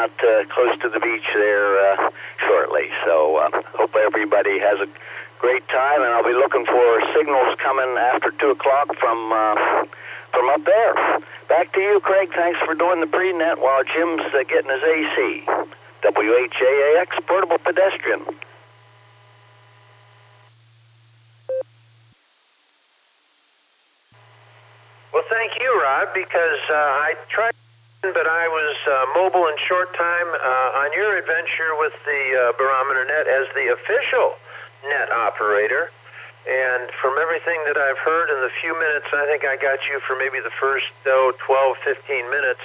out close to the beach there shortly. So hope everybody has a great time, and I'll be looking for signals coming after 2 o'clock from up there. Back to you, Craig. Thanks for doing the pre-net while Jim's getting his AC. WHAAX, Portable Pedestrian. Well, thank you, Rod, because I tried, but I was mobile in short time on your adventure with the Barometer Net as the official net operator. And from everything that I've heard in the few minutes, I think I got you for maybe the first 12, 15 minutes.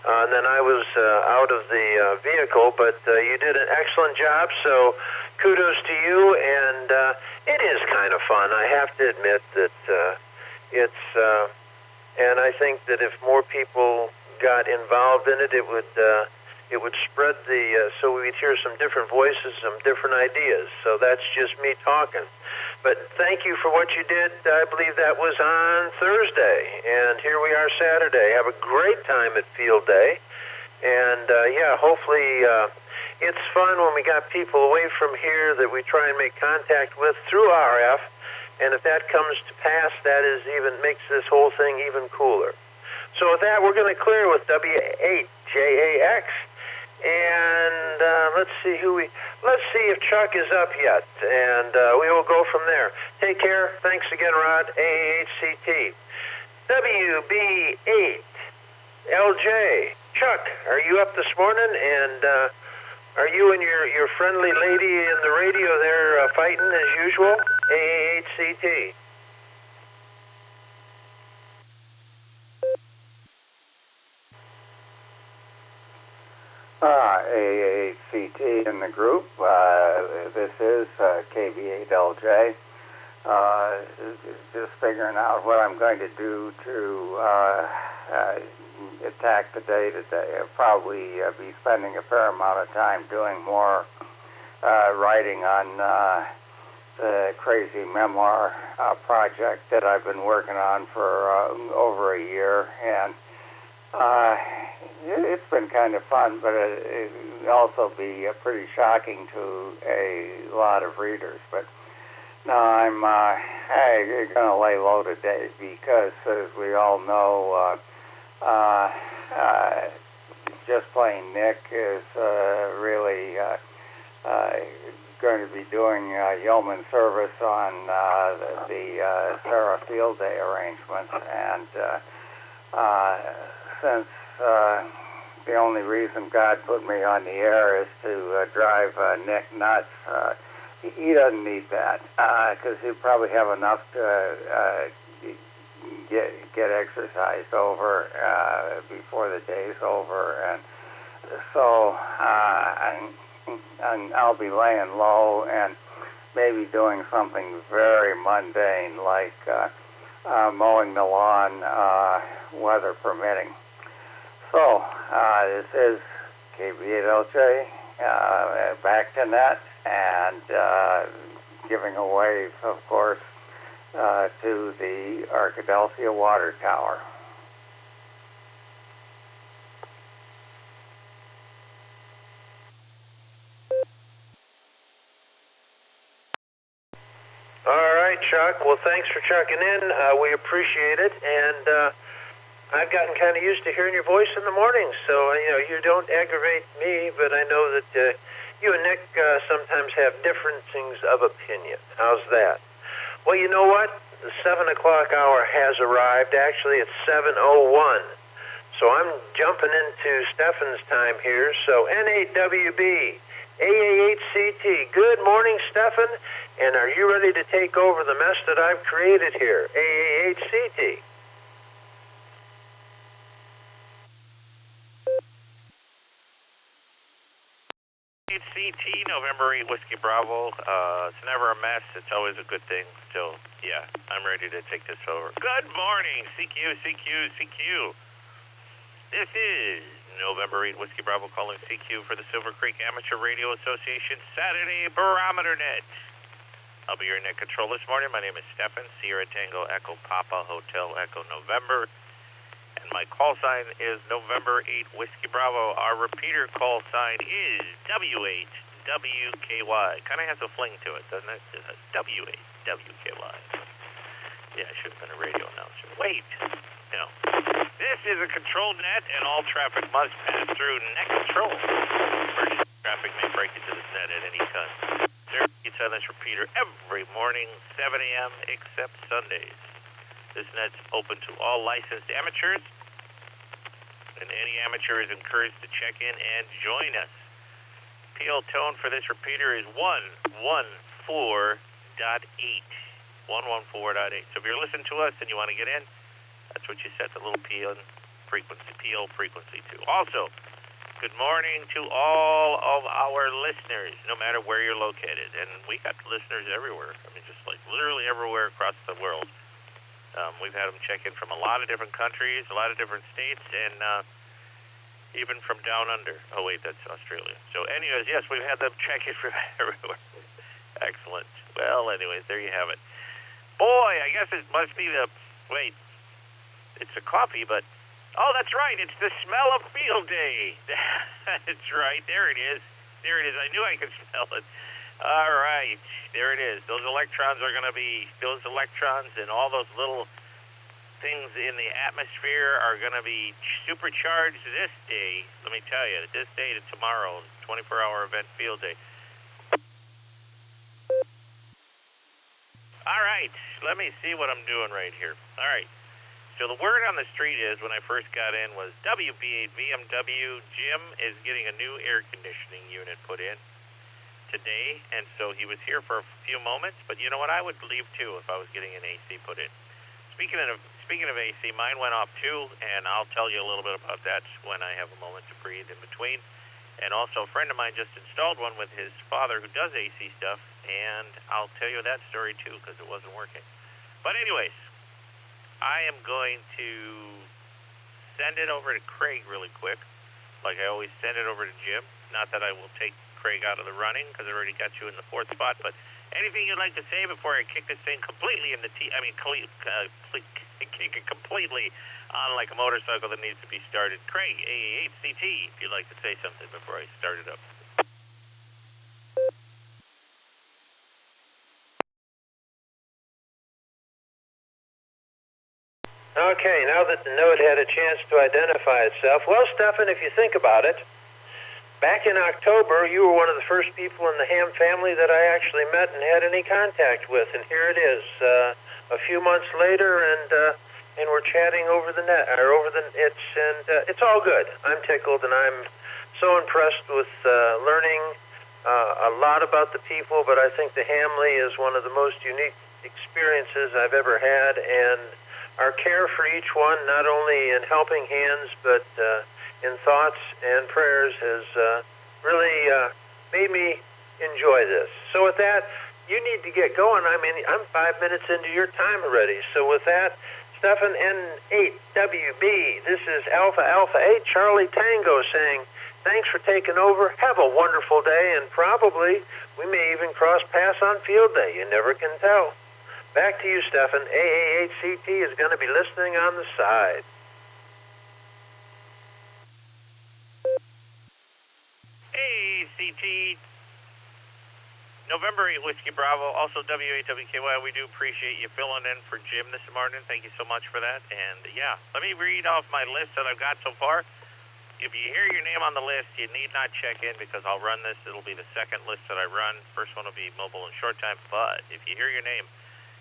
And then I was out of the vehicle, but you did an excellent job, so kudos to you. And it is kind of fun. I have to admit that it's... and I think that if more people got involved in it, it would spread so we'd hear some different voices, some different ideas. So that's just me talking. But thank you for what you did. I believe that was on Thursday, and here we are Saturday. Have a great time at Field Day. And yeah, hopefully it's fun when we got people away from here that we try and make contact with through RF. And if that comes to pass, that makes this whole thing even cooler. So with that, we're going to clear with W8JAX, and let's see if Chuck is up yet, and we will go from there. Take care. Thanks again, Rod. AHCT. WB8LJ. Chuck, are you up this morning? And are you and your friendly lady in the radio there fighting as usual? AHCT. AHCT in the group. This is KB8LJ. Just figuring out what I'm going to do to attack the day today. I'll probably be spending a fair amount of time doing more writing on the crazy memoir project that I've been working on for over a year, and it's been kind of fun, but it will also be pretty shocking to a lot of readers. But no, I'm going to lay low today because, as we all know, Just Plain Nick is really going to be doing yeoman service on the Sarah Field Day arrangement, and since the only reason God put me on the air is to drive Nick nuts, he doesn't need that, because he'll probably have enough to get exercised over before the day's over, and so and I'll be laying low and maybe doing something very mundane like mowing the lawn, weather permitting. So this is KB8LJ back to net, and giving a wave, of course, to the Arkadelphia Water Tower. All right, Chuck. Well, thanks for checking in. We appreciate it, and I've gotten kind of used to hearing your voice in the morning, so you don't aggravate me, but I know that you and Nick sometimes have differences of opinion. How's that? Well, you know what? The 7 o'clock hour has arrived. Actually, it's 7:01. So I'm jumping into Stefan's time here. So NAWB, AAHCT, good morning, Stefan. And are you ready to take over the mess that I've created here? AAHCT. CT, November 8, Whiskey Bravo. It's never a mess. It's always a good thing. So, yeah, I'm ready to take this over. Good morning, CQ. This is November 8, Whiskey Bravo calling CQ for the Silvercreek Amateur Radio Association Saturday Barometer Net. I'll be your net controller this morning. My name is Stefan, Sierra Tango Echo Papa Hotel Echo November. And My call sign is November 8 Whiskey Bravo. Our repeater call sign is W8WKY. Kind of has a fling to it, doesn't it? W8WKY. Yeah, I should have been a radio announcer. Wait. No. This is a controlled net, and all traffic must pass through net control. Emergency traffic may break into this net at any time. There is on this repeater every morning, 7 a.m., except Sundays. This net's open to all licensed amateurs, and any amateur is encouraged to check in and join us. PL tone for this repeater is 114.8. 114.8. So if you're listening to us and you want to get in, that's what you set the little PL frequency to. Also, good morning to all of our listeners, no matter where you're located. And we got listeners everywhere. I mean, just like literally everywhere across the world. We've had them check in from a lot of different countries, a lot of different states, and even from down under. Oh, wait, that's Australia. So anyways, yes, we've had them check in from everywhere. Excellent. Well, anyways, there you have it. Boy, I guess it must be the... Wait. It's a coffee, but... Oh, that's right. It's the smell of field day. That's right. There it is. There it is. I knew I could smell it. All right. There it is. Those electrons are going to be... Those electrons and all those little things in the atmosphere are going to be supercharged this day. Let me tell you, this day to tomorrow, 24-hour event field day. All right. Let me see what I'm doing right here. All right. So the word on the street is, when I first got in, was WB8 BMW Jim is getting a new air conditioning unit put in today, and so he was here for a few moments. But you know what? I would leave too if I was getting an AC put in. Speaking of AC, mine went off too, and I'll tell you a little bit about that when I have a moment to breathe in between. And also, a friend of mine just installed one with his father who does AC stuff, and I'll tell you that story too because it wasn't working. But anyways, I am going to send it over to Craig really quick, like I always send it over to Jim. Not that I will take Craig out of the running because I already got you in the fourth spot, but anything you'd like to say before I kick this thing completely in the kick it completely on like a motorcycle that needs to be started. Craig, AA8CT, if you'd like to say something before I start it up. Okay, now that the node had a chance to identify itself, well, Stefan, if you think about it, back in October, you were one of the first people in the Ham family that I actually met and had any contact with, and here it is, a few months later, and we're chatting over the net, or it's all good. I'm tickled, and I'm so impressed with learning a lot about the people, but I think the Hamley is one of the most unique experiences I've ever had, and our care for each one, not only in helping hands, but in thoughts and prayers, has really made me enjoy this. So with that, you need to get going. I mean, I'm 5 minutes into your time already. So with that, Stefan N8WB, this is Alpha Alpha 8 Charlie Tango saying, thanks for taking over. Have a wonderful day, and probably we may even cross paths on field day. You never can tell. Back to you, Stefan. AA8CT is going to be listening on the side. ACT, November 8 Whiskey Bravo, also W8WKY. We do appreciate you filling in for Jim this morning. Thank you so much for that. And yeah, let me read off my list that I've got so far. If you hear your name on the list, you need not check in because I'll run this. It'll be the second list that I run. First one will be mobile and short time. But if you hear your name,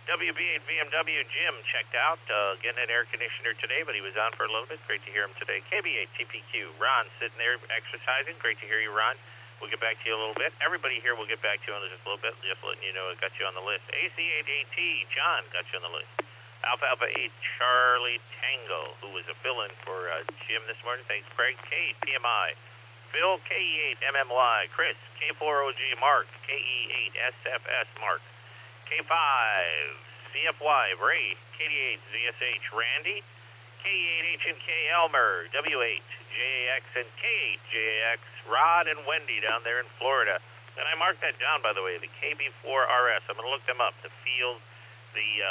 WB8 BMW Jim checked out, getting an air conditioner today, but he was on for a little bit. Great to hear him today. KB8 TPQ, Ron sitting there exercising. Great to hear you, Ron. We'll get back to you a little bit. Everybody here will get back to you in just a little bit, just letting you know I got you on the list. AC8AT, John got you on the list. Alpha Alpha 8 Charlie Tango, who was a fill-in for Jim this morning. Thanks, Craig. K PMI. Phil, KE8 MMY. Chris, K4OG Mark. KE8 SFS Mark. K5, CFY, Ray, KD8, ZSH, Randy, K8H and K Elmer, W8, JAX and K8, JAX, Rod and Wendy down there in Florida. And I marked that down, by the way, the KB4RS. I'm going to look them up. The field, the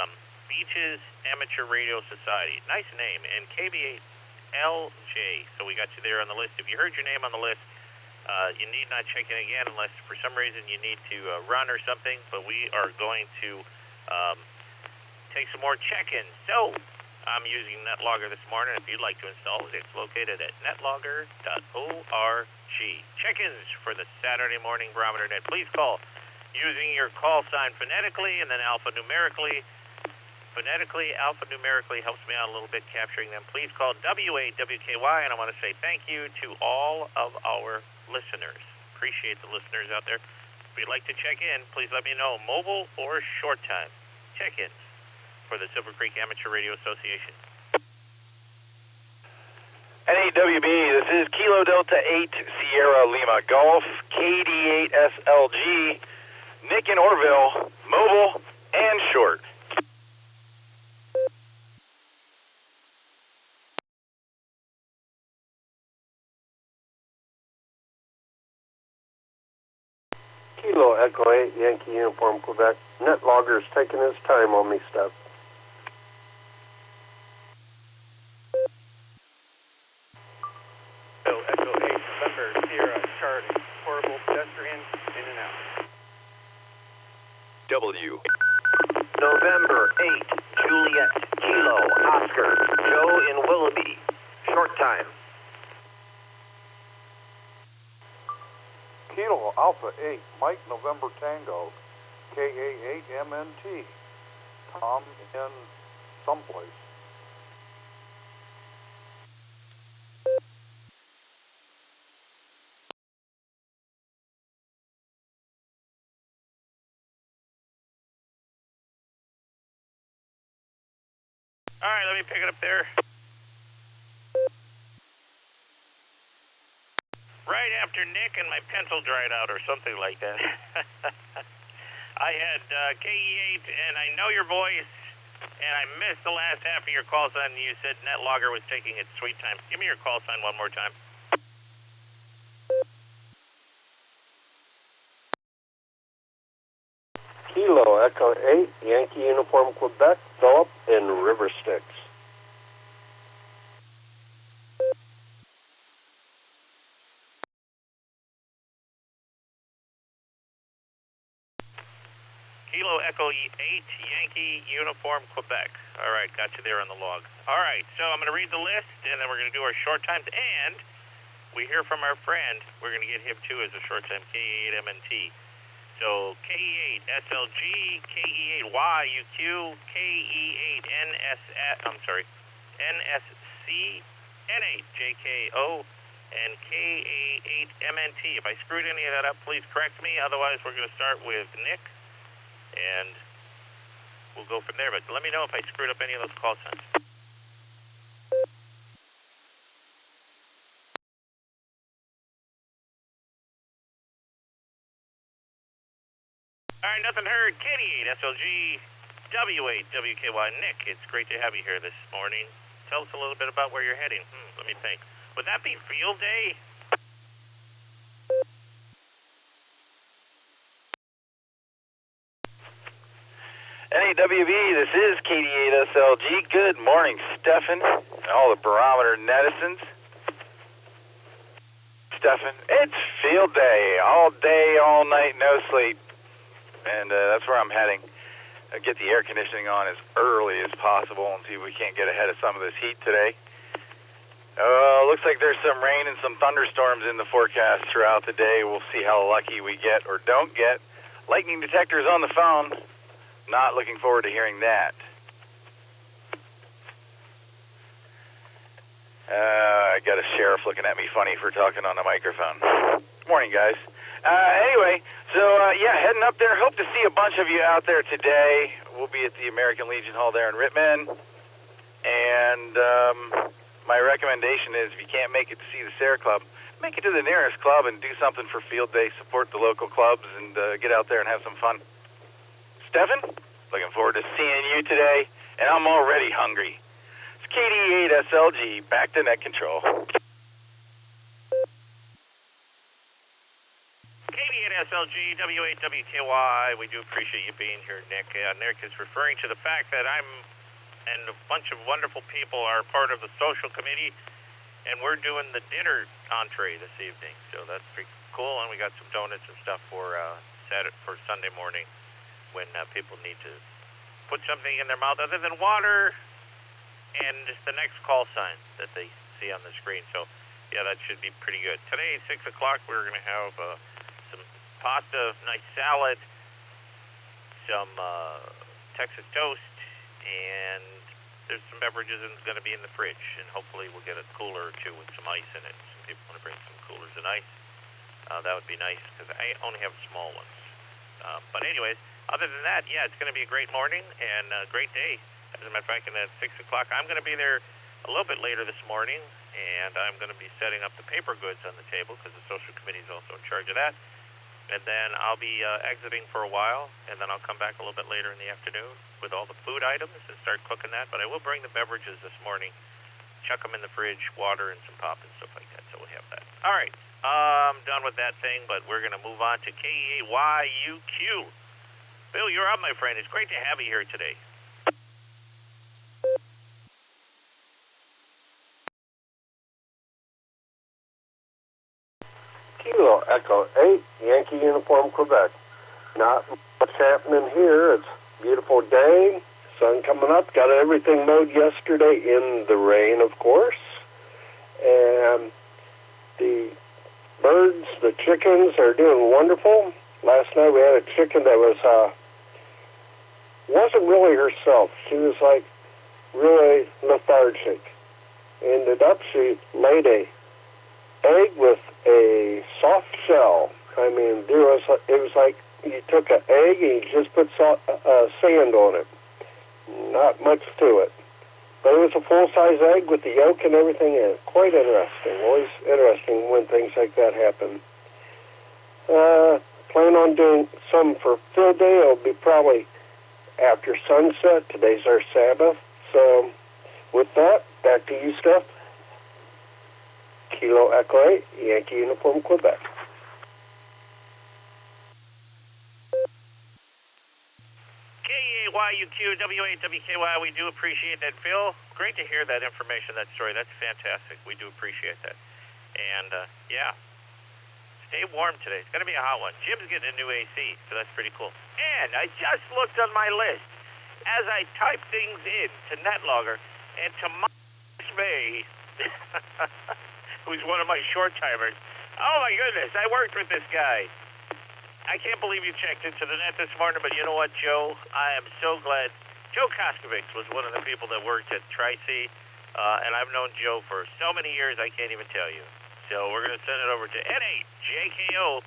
Beaches Amateur Radio Society. Nice name. And KB8 SLJ. So we got you there on the list. If you heard your name on the list, you need not check in again unless for some reason you need to run or something, but we are going to take some more check-ins. So I'm using NetLogger this morning. If you'd like to install it, it's located at netlogger.org. Check-ins for the Saturday morning Barometer Net. Please call using your call sign phonetically and then alphanumerically. Phonetically, alphanumerically helps me out a little bit capturing them. Please call WAWKY, and I want to say thank you to all of our listeners. Appreciate the listeners out there. If you'd like to check in, please let me know, mobile or short time. Check-ins for the Silvercreek Amateur Radio Association. NAWB, this is Kilo Delta 8 Sierra Lima Golf, KD8 SLG, Nick in Orville, mobile and short. Kilo Echo 8 Yankee Uniform Quebec. NetLogger's taking his time on me stuff. So Echo 8 November Sierra Charlie. Portable pedestrian in and out. W. November 8, Juliet, Kilo, Oscar, Joe in Willoughby. Short time. Kilo Alpha 8, Mike November Tango, KA8MNT, Tom in someplace. All right, let me pick it up there. Right after Nick and my pencil dried out or something like that. I had KE8, and I know your voice, and I missed the last half of your call sign. You said NetLogger was taking its sweet time. Give me your call sign one more time. Kilo Echo 8 Yankee Uniform Quebec. Philip in River Styx. Kilo Echo 8 Yankee Uniform Quebec. All right, got you there on the log. All right, so I'm going to read the list, and then we're going to do our short times, and we hear from our friend. We're going to get him, too, as a short time, KE8MNT. So KE8 SLG, KE8 YUQ, KE8 NSC, N8 JKO, and KA8 MNT. If I screwed any of that up, please correct me. Otherwise, we're going to start with Nick, and we'll go from there. But let me know if I screwed up any of those call signs. All right, nothing heard. KD8 SLG, W8 WKY. Nick, it's great to have you here this morning. Tell us a little bit about where you're heading. Let me think. Would that be field day? NAWB, this is KD8 SLG. Good morning, Stefan, and all the Barometer Netizens. Stefan, it's field day. All day, all night, no sleep. And that's where I'm heading. Get the air conditioning on as early as possible and see if we can't get ahead of some of this heat today. Looks like there's some rain and some thunderstorms in the forecast throughout the day. We'll see how lucky we get or don't get. Lightning detector's on the phone. Not looking forward to hearing that. I got a sheriff looking at me funny for talking on a microphone. Morning, guys. Anyway, so yeah, heading up there. Hope to see a bunch of you out there today. We'll be at the American Legion Hall there in Rittman. And my recommendation is if you can't make it to see the Sarah Club, make it to the nearest club and do something for field day. Support the local clubs and get out there and have some fun. Stefan, looking forward to seeing you today. And I'm already hungry. It's KD8 SLG, back to net control. KD8 SLG, W8 WKY. We do appreciate you being here, Nick. Nick is referring to the fact that I'm and a bunch of wonderful people are part of the social committee And we're doing the dinner entree this evening, so that's pretty cool. And we got some donuts and stuff for Sunday morning when people need to put something in their mouth other than water and just the next call sign that they see on the screen. So, yeah, that should be pretty good. Today, 6 o'clock, we're going to have some pasta, nice salad, some Texas toast, and there's some beverages going to be in the fridge. And hopefully we'll get a cooler or two with some ice in it. Some people want to bring some coolers and ice. That would be nice because I only have small ones. But anyways, other than that, yeah, it's going to be a great morning and a great day. As a matter of fact, at 6 o'clock, I'm going to be there a little bit later this morning, and I'm going to be setting up the paper goods on the table because the social committee is also in charge of that. And then I'll be exiting for a while, and then I'll come back a little bit later in the afternoon with all the food items and start cooking that. But I will bring the beverages this morning, chuck them in the fridge, water and some pop and stuff like that, so we'll have that. All right, I'm done with that thing, but we're going to move on to KEAYUQ. Bill, you're up, my friend. It's great to have you here today. Kilo Echo 8, Yankee Uniform, Quebec. Not much happening here. It's a beautiful day. Sun coming up. Got everything mowed yesterday in the rain, of course. And the birds, the chickens are doing wonderful. Last night we had a chicken that wasn't really herself. She was like really lethargic. Ended up she laid a egg with a soft shell. I mean, it was like you took an egg and you just put sand on it. Not much to it. But it was a full-size egg with the yolk and everything in it. Quite interesting. Always interesting when things like that happen. Plan on doing some for field day. It'll be probably after sunset. Today's our Sabbath. So with that, back to you, Steph. Kilo Echo 8, Yankee Uniform, Quebec. KEAYUQ, W8WKY, we do appreciate that, Phil. Great to hear that information, that story. That's fantastic. We do appreciate that. And, yeah, stay warm today. It's going to be a hot one. Jim's getting a new AC, so that's pretty cool. And I just looked on my list as I type things in to NetLogger, and to my dismay, who's one of my short-timers. Oh, my goodness, I worked with this guy. I can't believe you checked into the net this morning, but you know what, Joe? I am so glad. Joe Koskovics was one of the people that worked at Tri-C, and I've known Joe for so many years, I can't even tell you. So we're going to send it over to N8JKO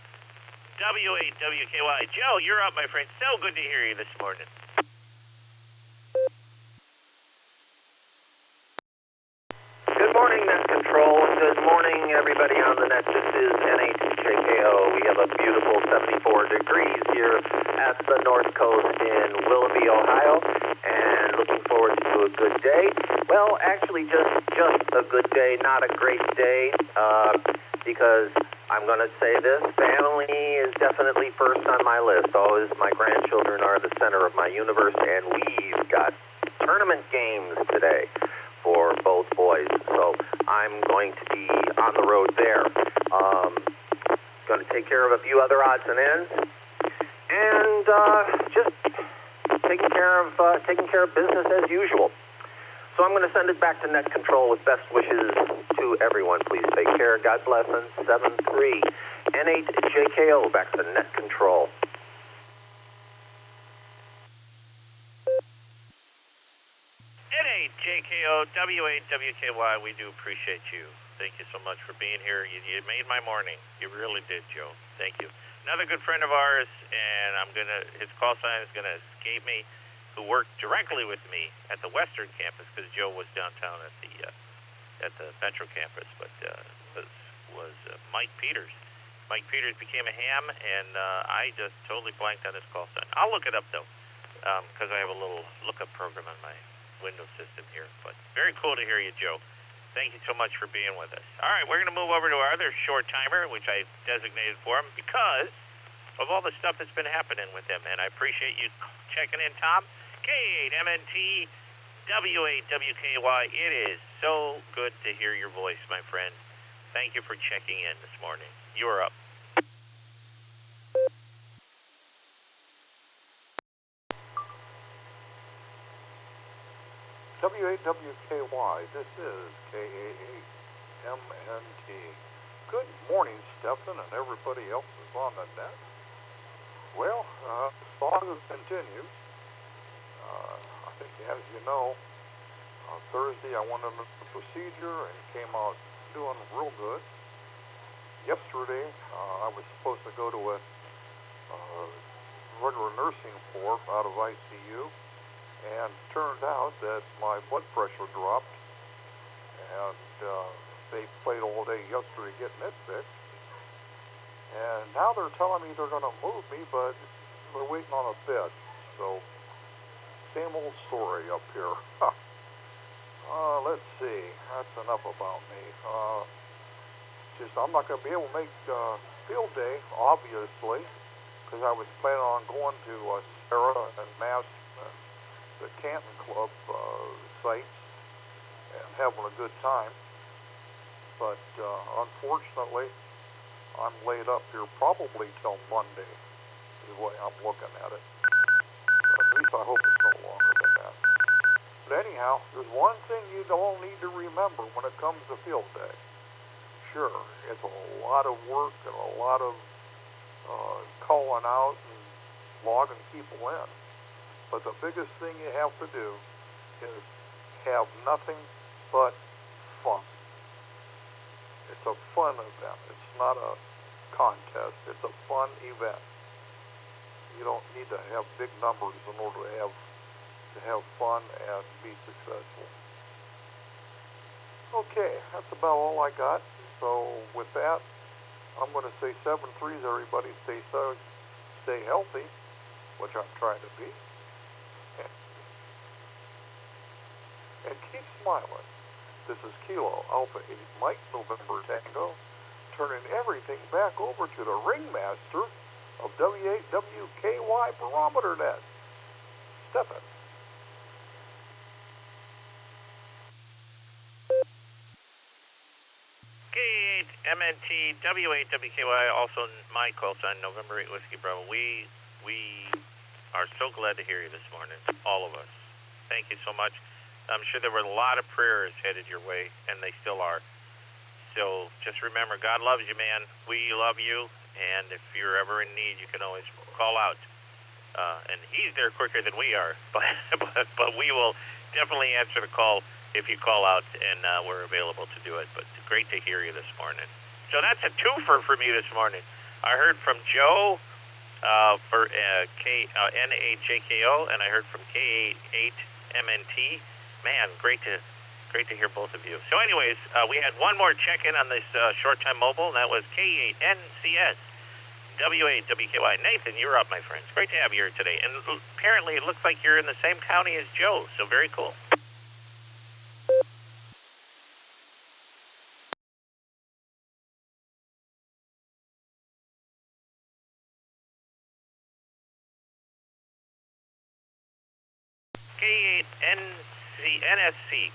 W8WKY. Joe, you're up, my friend. So good to hear you this morning. Good morning, Net Control. Good morning, everybody on the net. This is N8JKO. We have a beautiful 74 degrees here at the North Coast in Willoughby, Ohio, and looking forward to a good day. Well, actually, just a good day, not a great day, because I'm going to say this, family is definitely first on my list. Always, my grandchildren are the center of my universe, and we've got tournament games today for both boys, so I'm going to be on the road there. Going to take care of a few other odds and ends, and just taking care of business as usual. So I'm going to send it back to Net Control with best wishes to everyone. Please take care. God bless, and 7-3. N8JKO back to Net Control. N8JKO W8WKY, we do appreciate you. Thank you so much for being here. You made my morning. You really did, Joe. Thank you. Another good friend of ours, and his call sign is going to escape me, who worked directly with me at the Western campus, because Joe was downtown at the Metro campus, but was Mike Peters. Mike Peters became a ham, and I just totally blanked on his call sign. I'll look it up, though, because I have a little lookup program on my Windows system here. But very cool to hear you, Joe. Thank you so much for being with us. All right, we're going to move over to our other short timer, which I designated for him because of all the stuff that's been happening with him, and I appreciate you checking in, Tom. K8MNT W8WKY, it is So good to hear your voice, my friend. Thank you for checking in this morning. You're up. W8WKY, this is KA8MNT. Good morning, Stephen, and everybody else is on the net. Well, saga continues. I think, as you know, Thursday I went under the procedure and came out doing real good. Yesterday, I was supposed to go to a regular nursing floor out of ICU, and turned out that my blood pressure dropped, and they played all day yesterday getting it fixed. And now they're telling me they're going to move me, but they're waiting on a bed. So, same old story up here. Let's see. That's enough about me. I'm not going to be able to make field day, obviously, because I was planning on going to Sarah and Mass, the Canton Club sites, and having a good time. But unfortunately, I'm laid up here probably till Monday, is the way I'm looking at it. At least I hope it's no longer than that. But anyhow, there's one thing you all need to remember when it comes to field day. Sure, it's a lot of work and a lot of calling out and logging people in. But the biggest thing you have to do is have nothing but fun. It's a fun event. It's not a contest. It's a fun event. You don't need to have big numbers in order to have fun and be successful. Okay, that's about all I got. So with that, I'm going to say 7 threes, everybody. Stay safe, stay healthy, which I'm trying to be, and keep smiling. This is Kilo Alpha 8 Mike November Tango, turning everything back over to the ringmaster of W8WKY Barometer Net, Stephen. K8MNT W8WKY, also my call sign, November 8 Whiskey Bravo. We are so glad to hear you this morning, all of us. Thank you so much. I'm sure there were a lot of prayers headed your way, and they still are. So just remember, God loves you, man. We love you, and if you're ever in need, you can always call out. And he's there quicker than we are, but we will definitely answer the call if you call out, and we're available to do it. But great to hear you this morning. So that's a twofer for me this morning. I heard from Joe for NAJKO, and I heard from K8MNT. Man, great to hear both of you. So anyways, we had one more check-in on this short-time mobile, and that was K8NCS W8WKY. Nathan, you're up, my friends. Great to have you here today. And apparently it looks like you're in the same county as Joe, so very cool.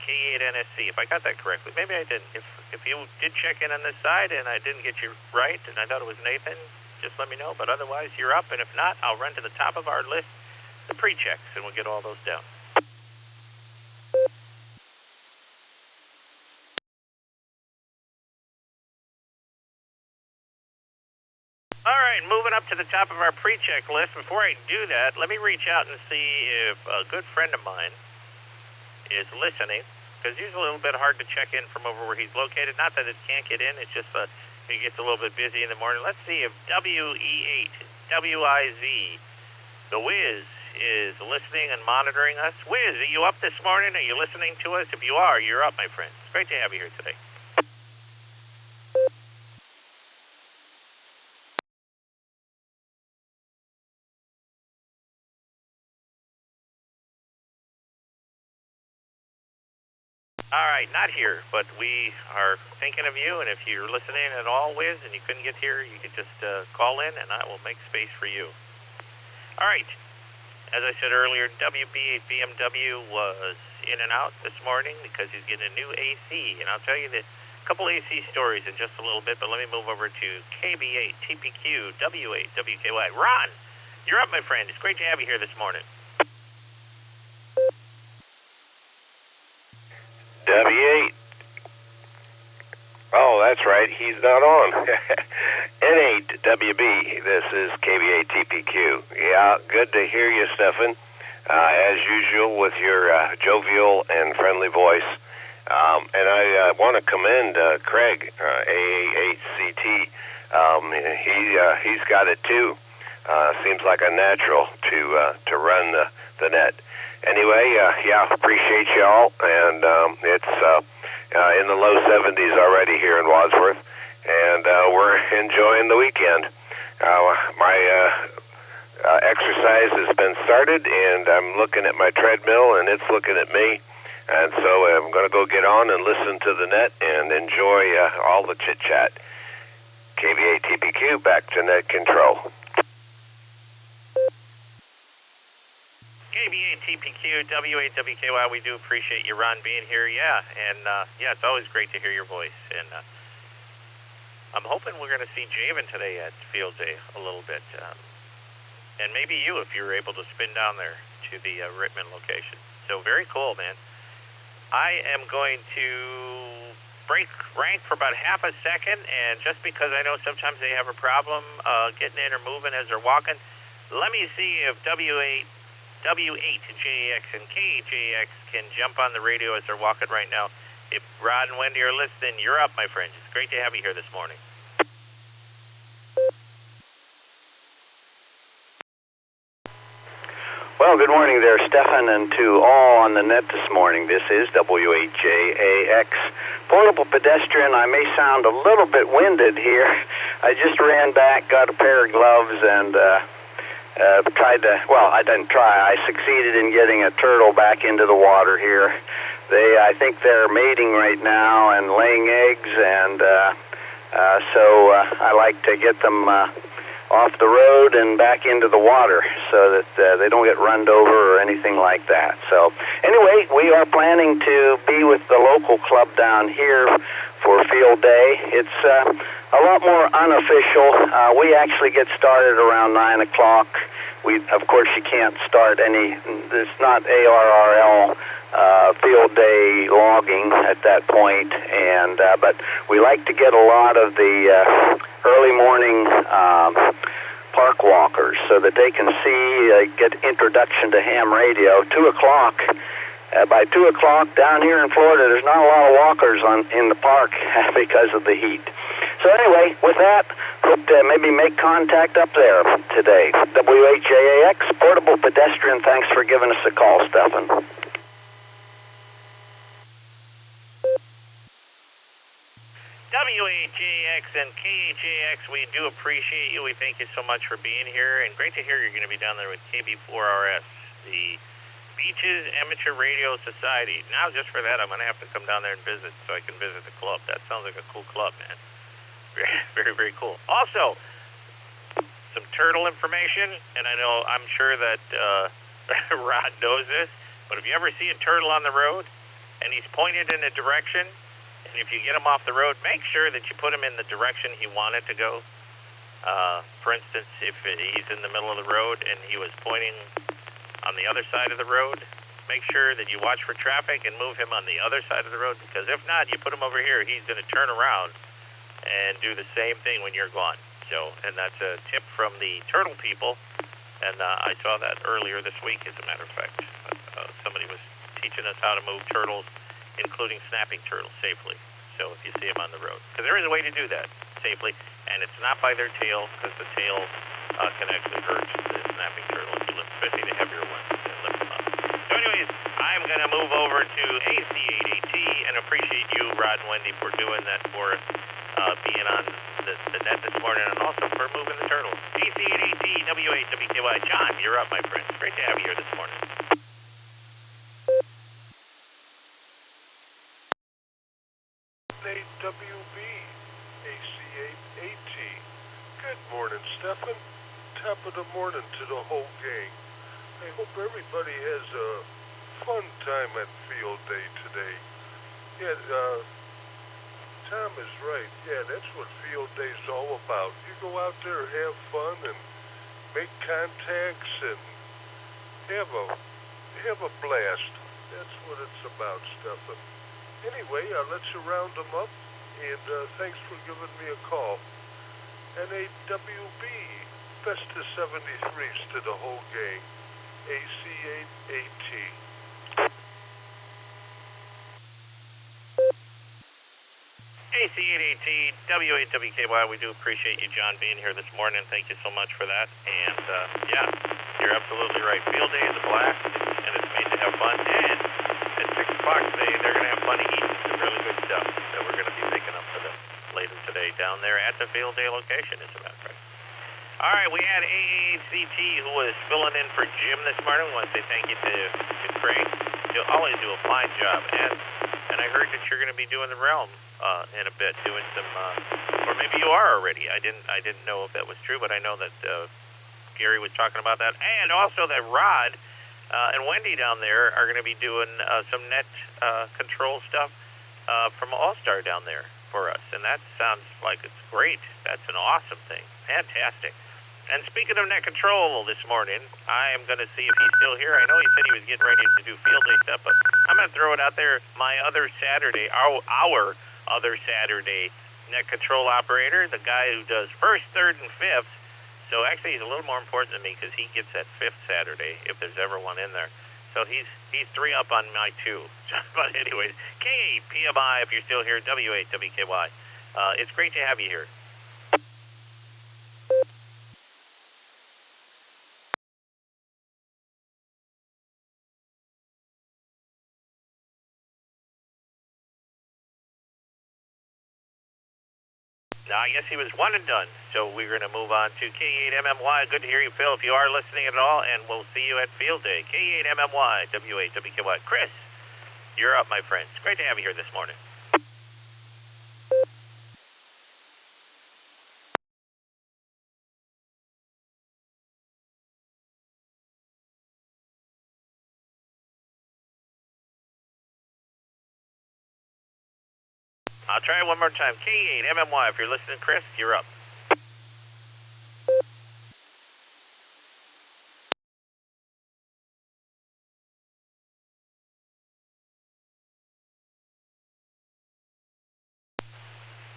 K8NSC. If I got that correctly, maybe I didn't. If you did check in on this side and I didn't get you right, and I thought it was Nathan, just let me know. But otherwise, you're up. And if not, I'll run to the top of our list, the pre-checks, and we'll get all those down. All right, moving up to the top of our pre-check list. Before I do that, let me reach out and see if a good friend of mine is listening, because it's a little bit hard to check in from over where he's located. Not that it can't get in, it's just it gets a little bit busy in the morning. Let's see if WE8 WIZ, the Wiz, is listening and monitoring us. Wiz, are you up this morning? Are you listening to us? If you are, you're up, my friend. It's great to have you here today. All right, not here, but we are thinking of you, and if you're listening at all, Wiz, and you couldn't get here, you could just call in, and I will make space for you. All right, as I said earlier, WB8BMW was in and out this morning because he's getting a new AC. And I'll tell you a couple AC stories in just a little bit, but let me move over to KB8, TPQ, W8, WKY. Ron, you're up, my friend. It's great to have you here this morning. W8. Oh, that's right. He's not on. N8WB. This is KB8 TPQ. Yeah, good to hear you, Stefan. As usual, with your jovial and friendly voice. And I want to commend Craig, AA8CT. He's got it too. Seems like a natural to run the net. Anyway, yeah, appreciate y'all, and it's in the low 70s already here in Wadsworth, and we're enjoying the weekend. My exercise has been started, and I'm looking at my treadmill, and it's looking at me, and so I'm going to go get on and listen to the net and enjoy all the chit-chat. KVA TPQ, back to net control. KBA, TPQ, W8, WKY, we do appreciate you, Ron, being here, yeah. And, yeah, it's always great to hear your voice. And I'm hoping we're going to see Javen today at Field Day a little bit. And maybe you, if you're able to spin down there to the Rittman location. So very cool, man. I am going to break rank for about half a second, and just because I know sometimes they have a problem getting in or moving as they're walking, let me see if W8JX and KJX can jump on the radio as they're walking right now. If Rod and Wendy are listening, you're up, my friends. It's great to have you here this morning. Well, good morning there, Stefan, and to all on the net this morning. This is W8JAX, portable pedestrian. I may sound a little bit winded here. I just ran back, got a pair of gloves, and tried to, well, I didn't try. I succeeded in getting a turtle back into the water here. I think they're mating right now and laying eggs, and so I like to get them off the road and back into the water so that they don't get run over or anything like that. So anyway, we are planning to be with the local club down here for Field Day. It's a lot more unofficial. We actually get started around 9 o'clock. Of course, you can't start it's not ARRL Field Day logging at that point, and but we like to get a lot of the early morning park walkers so that they can get introduction to ham radio. 2 o'clock. By 2 o'clock down here in Florida, there's not a lot of walkers in the park because of the heat. So anyway, with that, hope to maybe make contact up there today. WHJAX, portable pedestrian, thanks for giving us a call, Stefan. WHJX and KJX, we do appreciate you. We thank you so much for being here, and great to hear you're going to be down there with KB4RS, the Beaches Amateur Radio Society. Now, just for that, I'm going to have to come down there and visit so I can visit the club. That sounds like a cool club, man. Very, very, very cool. Also, some turtle information, and I'm sure that Rod knows this, but if you ever see a turtle on the road and he's pointed in a direction, and if you get him off the road, make sure that you put him in the direction he wanted to go. For instance, if he's in the middle of the road and he was pointing on the other side of the road, make sure that you watch for traffic and move him on the other side of the road, because if not, you put him over here, he's going to turn around and do the same thing when you're gone. So, and that's a tip from the turtle people, and I saw that earlier this week, as a matter of fact. Somebody was teaching us how to move turtles, including snapping turtles, safely. So if you see them on the road, because there is a way to do that safely, and it's not by their tail, because the tail can actually hurt the snapping turtle if you lift, especially the heavier ones, and lift them up. So anyways, I'm going to move over to AC8AT and appreciate you, Rod and Wendy, for doing that for us, being on the net this morning, and also for moving the turtles. AC8AT, W8WKY. John, you're up, my friend. Great to have you here this morning. WB, AC8AT. Good morning, Stefan. Top of the morning to the whole gang. I hope everybody has a fun time at field day today. Yeah, Tom is right. Yeah, that's what field day's all about. You go out there, have fun, and make contacts, and have a blast. That's what it's about, Stefan. Anyway, I'll let you round them up, and thanks for giving me a call. NAWB, Festus 73s to the whole gang. AC8AT. AC8AT, W8WKY, we do appreciate you, John, being here this morning. Thank you so much for that. And, yeah, you're absolutely right. Field day is a blast, and it's made to have fun. And at 6 o'clock today, they're going to have fun eating some really good stuff that we're going to be making up for them later today down there at the field day location, as a matter of fact. All right, we had AACT who was filling in for Jim this morning. We want to say thank you to Craig. He'll always do a fine job. And I heard that you're going to be doing the Realm in a bit, doing some, or maybe you are already. I didn't know if that was true, but I know that Gary was talking about that. And also that Rod and Wendy down there are going to be doing some net control stuff from Allstar down there for us. And that sounds like it's great. That's an awesome thing. Fantastic. And speaking of net control this morning, I am going to see if he's still here. I know he said he was getting ready to do field day stuff, but I'm going to throw it out there. My other Saturday, our other Saturday net control operator, the guy who does first, third, and fifth. So actually he's a little more important than me because he gets that fifth Saturday if there's ever one in there. So he's 3 up on my 2. But anyways, K8 PMI if you're still here, W8 WKY. It's great to have you here. Now, I guess he was one and done, so we're going to move on to K8MMY. Good to hear you, Phil, if you are listening at all, and we'll see you at Field Day. K8MMY, W8WKY. Chris, you're up, my friend. It's great to have you here this morning. I'll try it one more time. K8MMY, if you're listening, Chris, you're up.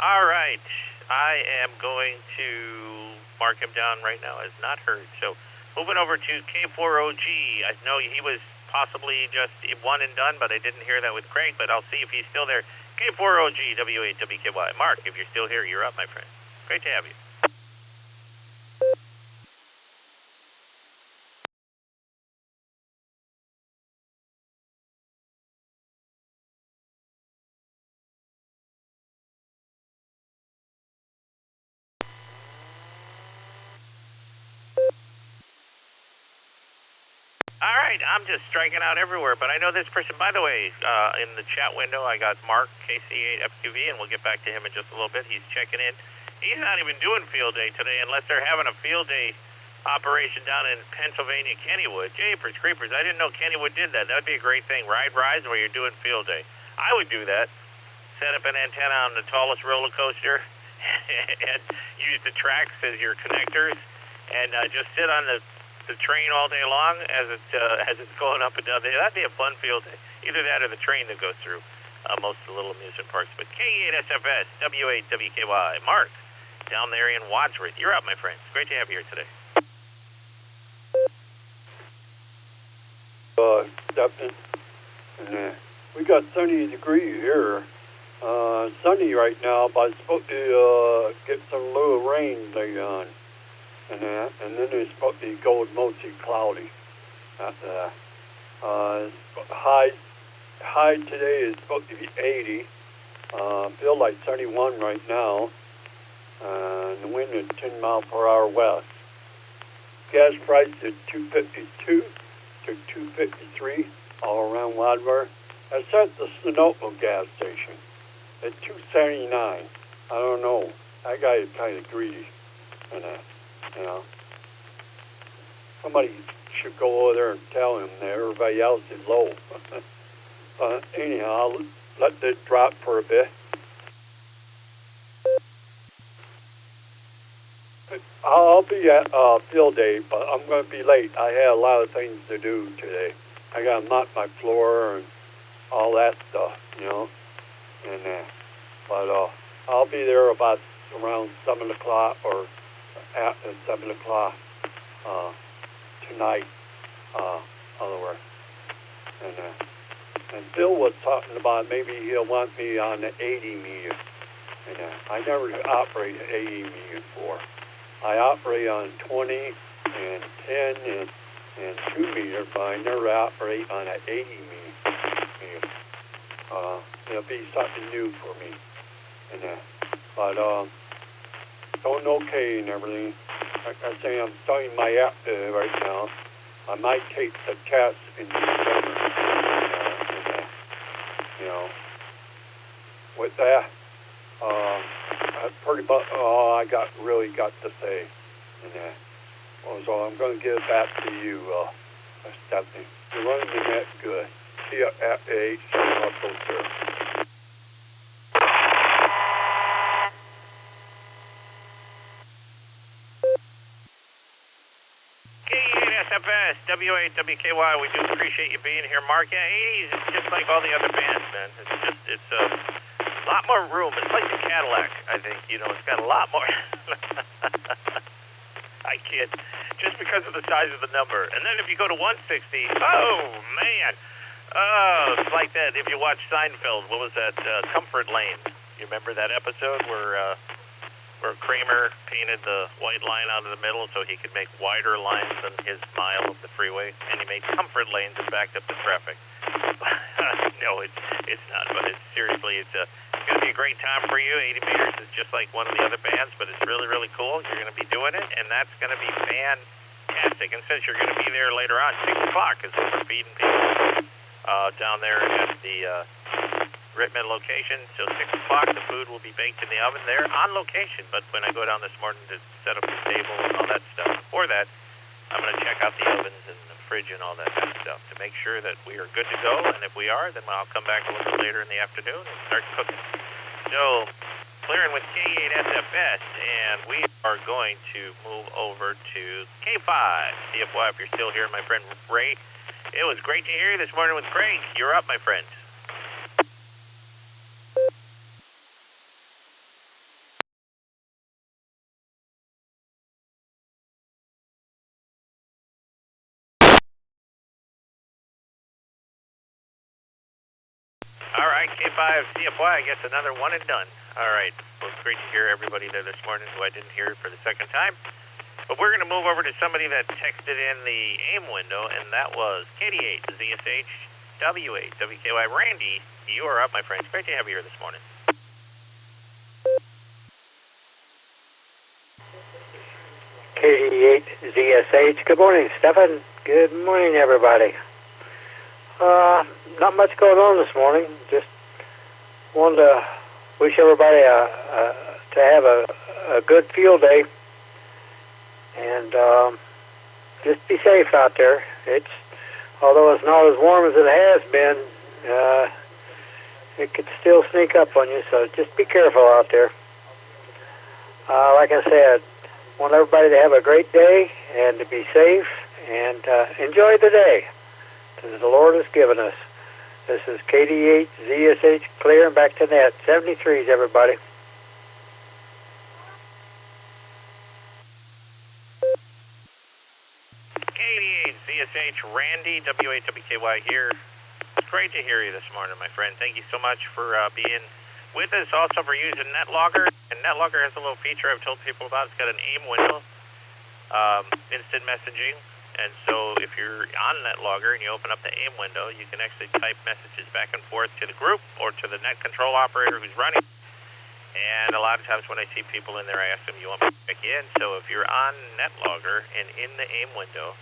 All right. I am going to mark him down right now as not heard. So moving over to K4OG. I know he was possibly just one and done, but I didn't hear that with Craig, but I'll see if he's still there. K4OG, W8WKY. Mark, if you're still here, you're up, my friend. Great to have you. All right, I'm just striking out everywhere, but I know this person. By the way, in the chat window, I got Mark, KC8FQV, and we'll get back to him in just a little bit. He's checking in. He's not even doing field day today unless they're having a field day operation down in Pennsylvania, Kennywood. Japers, creepers, I didn't know Kennywood did that. That would be a great thing. Ride rides where you're doing field day. I would do that. Set up an antenna on the tallest roller coaster and use the tracks as your connectors and just sit on the train all day long as it's going up and down there. That'd be a fun field day. Either that or the train that goes through most of the little amusement parks. But K8SFS, W8WKY. Mark, down there in Wadsworth. You're up, my friend. It's great to have you here today. We got 70 degrees here. Sunny right now, but it's supposed to get some little rain later on. And then it's supposed to go mostly cloudy. High today is supposed to be 80. Feel like 31 right now. The wind is 10 miles per hour west. Gas price is $2.52 to $2.53 all around Wadsworth. Except the Sunoco gas station at $2.79. I don't know. That guy is kind of greedy. You know. somebody should go over there and tell him that everybody else is low. But anyhow, I'll let this drop for a bit. I'll be at field day, but I'm going to be late. I had a lot of things to do today. I got to mop my floor and all that stuff, you know. And but I'll be there about around 7 o'clock or at 7 o'clock tonight. Otherwise, and Bill was talking about maybe he'll want me on the 80 meter. And I never operated 80 meter before. I operate on 20 and 10 and 2 meter, but I never operate on an 80 meter. It'll be something new for me. And but going okay and everything. Like I say, I'm starting my app right now. I might take the test in December. You know, with that, that's pretty much all I really got to say. And so I'm going to give it back to you, Stephanie. You're running the net good. See you at 8. SFS, W8WKY, we do appreciate you being here, Mark. Yeah, 80s is just like all the other bands, man. It's a lot more room. It's like the Cadillac, I think. You know, it's got a lot more. I kid. Just because of the size of the number. And then if you go to 160, oh, man. Oh, it's like that. If you watch Seinfeld, what was that? Comfort Lane. You remember that episode where Kramer painted the white line out of the middle so he could make wider lines than his mile of the freeway, and he made comfort lanes and backed up the traffic. No, it's not, but seriously, it's going to be a great time for you. 80 meters is just like one of the other bands, but it's really, really cool. You're going to be doing it, and that's going to be fantastic. And since you're going to be there later on, 6 o'clock is when we're feeding people down there at the Rittman location. So 6 o'clock, the food will be baked in the oven there on location. But when I go down this morning to set up the table and all that stuff, before that, I'm going to check out the ovens and the fridge and all that kind of stuff to make sure that we are good to go. And if we are, then I'll come back a little bit later in the afternoon and start cooking. So, clearing with K8SFS, and we are going to move over to K5 CFY. If you're still here, my friend Ray, it was great to hear you this morning with Craig. You're up, my friend. All right, K5 CFY, I guess another one and done. All right, well, it's great to hear everybody there this morning who I didn't hear for the second time. But we're going to move over to somebody that texted in the AIM window, and that was KD8 ZSH W8 WKY. Randy, you are up, my friend. It's great to have you here this morning. KD8 ZSH. Good morning, Stefan. Good morning, everybody. Not much going on this morning. Just wanted to wish everybody to have a good field day, and just be safe out there. Although it's not as warm as it has been, it could still sneak up on you. So just be careful out there. Like I said, want everybody to have a great day and to be safe and enjoy the day that the Lord has given us. This is KD8 ZSH clear and back to net. 73s, everybody. KD8 ZSH Randy W8WKY here. It's great to hear you this morning, my friend. Thank you so much for being with us. Also for using NetLogger. And NetLogger has a little feature I've told people about. It's got an AIM window, instant messaging. And so if you're on NetLogger and you open up the AIM window, you can actually type messages back and forth to the group or to the net control operator who's running. And a lot of times when I see people in there, I ask them, you want me to check in? So if you're on NetLogger and in the AIM window,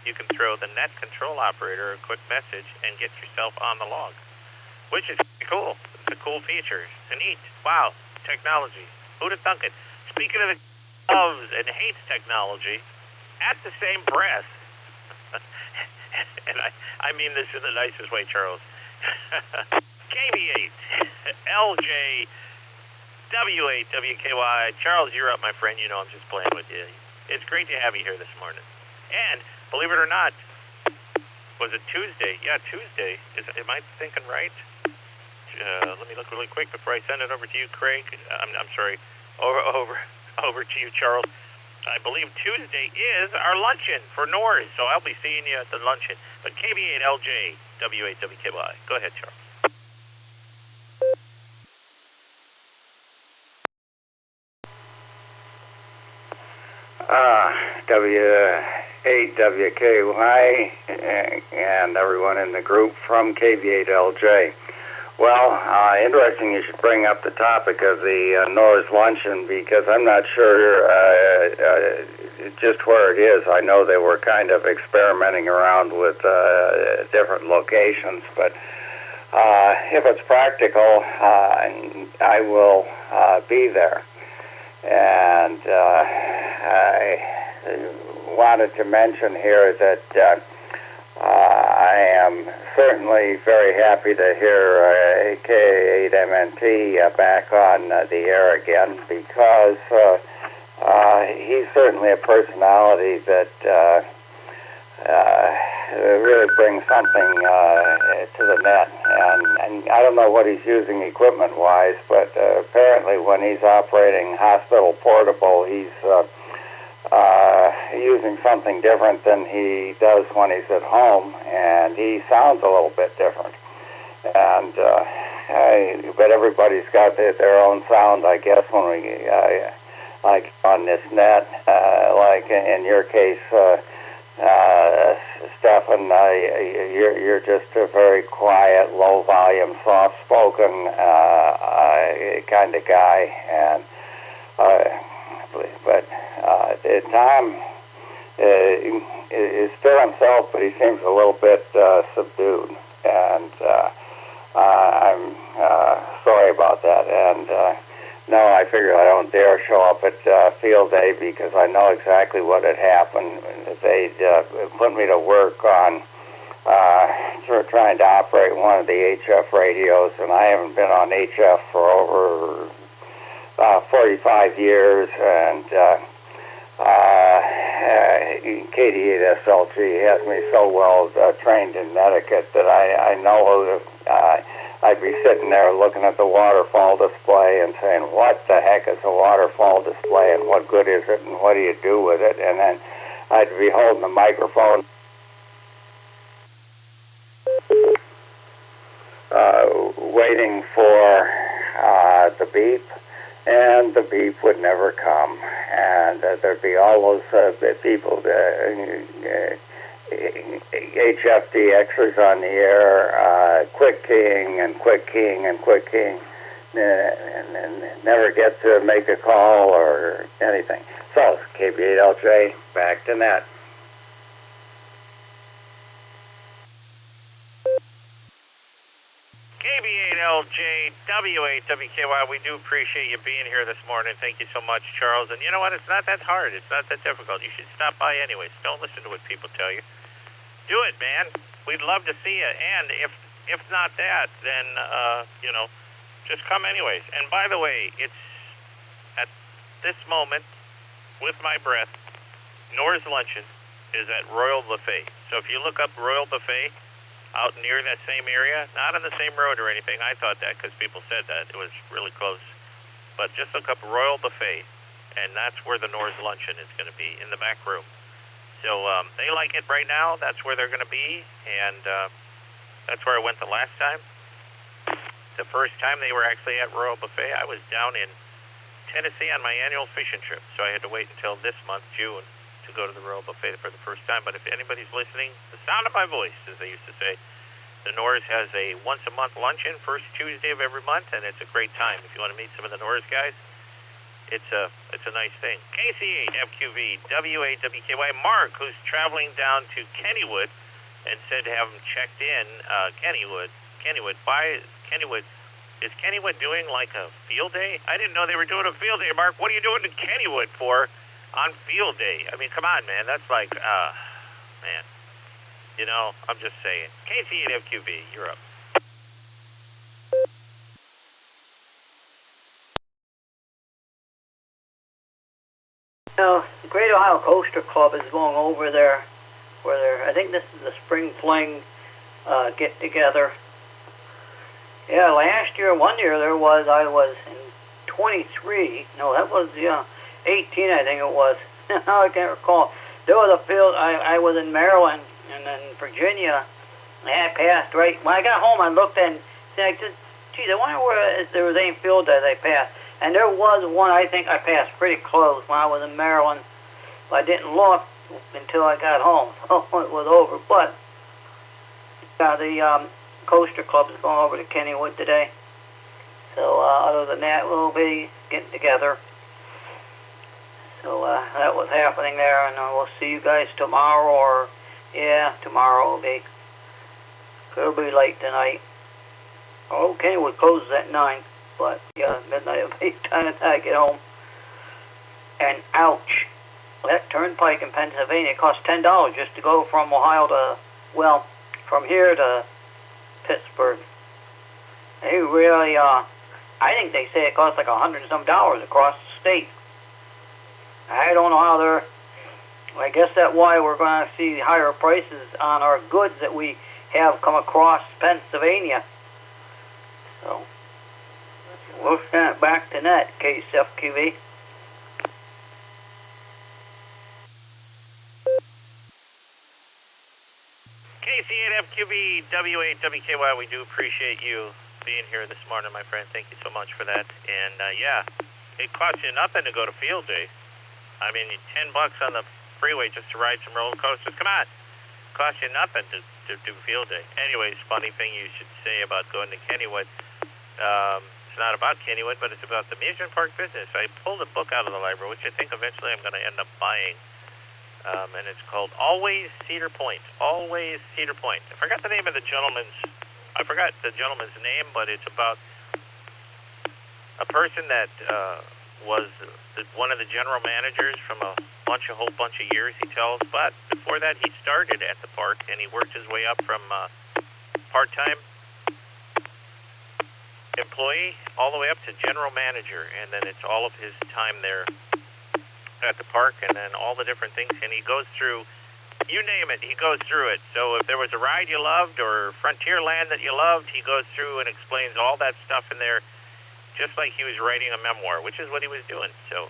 you can throw the net control operator a quick message and get yourself on the log, which is cool. It's a cool feature. It's neat. Wow, technology. Who'd have thunk it? Speaking of the loves and hates technology, at the same breath, And I mean this in the nicest way, Charles. KB8, LJ, W8, WKY. Charles, you're up, my friend. You know I'm just playing with you. It's great to have you here this morning. And, believe it or not, was it Tuesday? Yeah, Tuesday. Am I thinking right? Let me look really quick before I send it over to you, Craig. I'm sorry. Over to you, Charles. I believe Tuesday is our luncheon for Norse, so I'll be seeing you at the luncheon. But KB8LJ, W8WKY. Go ahead, Charles. W8WKY and everyone in the group from KB8LJ. Well, interesting you should bring up the topic of the Norse Luncheon, because I'm not sure just where it is. I know they were kind of experimenting around with different locations, but if it's practical, I will be there. And I wanted to mention here that I am certainly very happy to hear K8MNT back on the air again, because he's certainly a personality that really brings something to the net. And I don't know what he's using equipment-wise, but apparently when he's operating hospital portable, he's using something different than he does when he's at home, and he sounds a little bit different. And but everybody's got their own sound, I guess, when we like on this net, like in your case, Stefan, you're just a very quiet, low-volume, soft-spoken kind of guy, and but Tom is still himself, but he seems a little bit subdued, and I'm sorry about that. And no, I figured I don't dare show up at field day, because I know exactly what had happened. They'd put me to work on trying to operate one of the HF radios, and I haven't been on HF for over 45 years, and KD8SLG has me so well trained in etiquette that I know I'd be sitting there looking at the waterfall display and saying, what the heck is a waterfall display, and what good is it, and what do you do with it? And then I'd be holding the microphone waiting for the beep, and the beep would never come. And there'd be all those people, HFDXers on the air, quick keying and quick keying and quick keying, and never get to make a call or anything. So, KB8LJ, back to net. KB8LJ, W8WKY, we do appreciate you being here this morning. Thank you so much, Charles. And you know what? It's not that hard. It's not that difficult. You should stop by anyways. Don't listen to what people tell you. Do it, man. We'd love to see you. And if not that, then, just come anyways. And by the way, it's at this moment, with my breath, Norse Luncheon is at Royal Buffet. So if you look up Royal Buffet out near that same area, not on the same road or anything. I thought that because people said that. It was really close. But just look up Royal Buffet, and that's where the Norse Luncheon is going to be, in the back room. So they like it right now. That's where they're going to be, and that's where I went the last time. The first time they were actually at Royal Buffet, I was down in Tennessee on my annual fishing trip, so I had to wait until this month, June, to go to the Royal Buffet for the first time. But if anybody's listening, the sound of my voice, as they used to say, the Norse has a once-a-month luncheon, first Tuesday of every month, and it's a great time. If you want to meet some of the Norse guys, it's a nice thing. KC8FQV, W8WKY, Mark, who's traveling down to Kennywood, and said to have him checked in. Kennywood. Is Kennywood doing like a field day? I didn't know they were doing a field day, Mark. What are you doing in Kennywood for on field day? I mean, come on, man. That's like, man. You know, I'm just saying. KC8FQB, you're up. Now, the Great Ohio Coaster Club is going over there, where they're, I think this is the Spring Fling get-together. Yeah, last year, one year I was in 23, no, that was, 18, I think it was. I can't recall. There was a field, I was in Maryland, and then Virginia, I had passed right, when I got home, I looked and said, geez, I wonder where there was any field that I passed. And there was one I think I passed pretty close when I was in Maryland. But I didn't look until I got home. So it was over. But the Coaster Club is going over to Kennywood today. So other than that, we'll be getting together. So that was happening there. And we'll see you guys tomorrow. Or, yeah, tomorrow it'll be late tonight. Oh, Kennywood closes at 9. But, yeah, midnight will be time I get home. And ouch. That turnpike in Pennsylvania costs $10 just to go from Ohio to, well, from here to Pittsburgh. They really, I think they say it costs like $100 and some across the state. I don't know how they're, I guess that's why we're going to see higher prices on our goods that we have come across Pennsylvania. So, we'll send it back to net, KCFQV. KC8FQB, W8WKY, we do appreciate you being here this morning, my friend. Thank you so much for that. And, yeah, it costs you nothing to go to field day. I mean, $10 on the freeway just to ride some roller coasters. Come on. It costs you nothing to do field day. Anyways, funny thing you should say about going to Kennywood. It's not about Kennywood, but it's about the amusement park business. I pulled a book out of the library, which I think eventually I'm going to end up buying. And it's called Always Cedar Point. Always Cedar Point. I forgot the name of the gentleman's name, but it's about a person that was one of the general managers from a whole bunch of years, he tells. But before that, he started at the park, and he worked his way up from part-time employee all the way up to general manager, and then it's all of his time there at the park, and then all the different things, and he goes through, you name it, he goes through it. So if there was a ride you loved or Frontierland that you loved, he goes through and explains all that stuff in there, just like he was writing a memoir, which is what he was doing. So,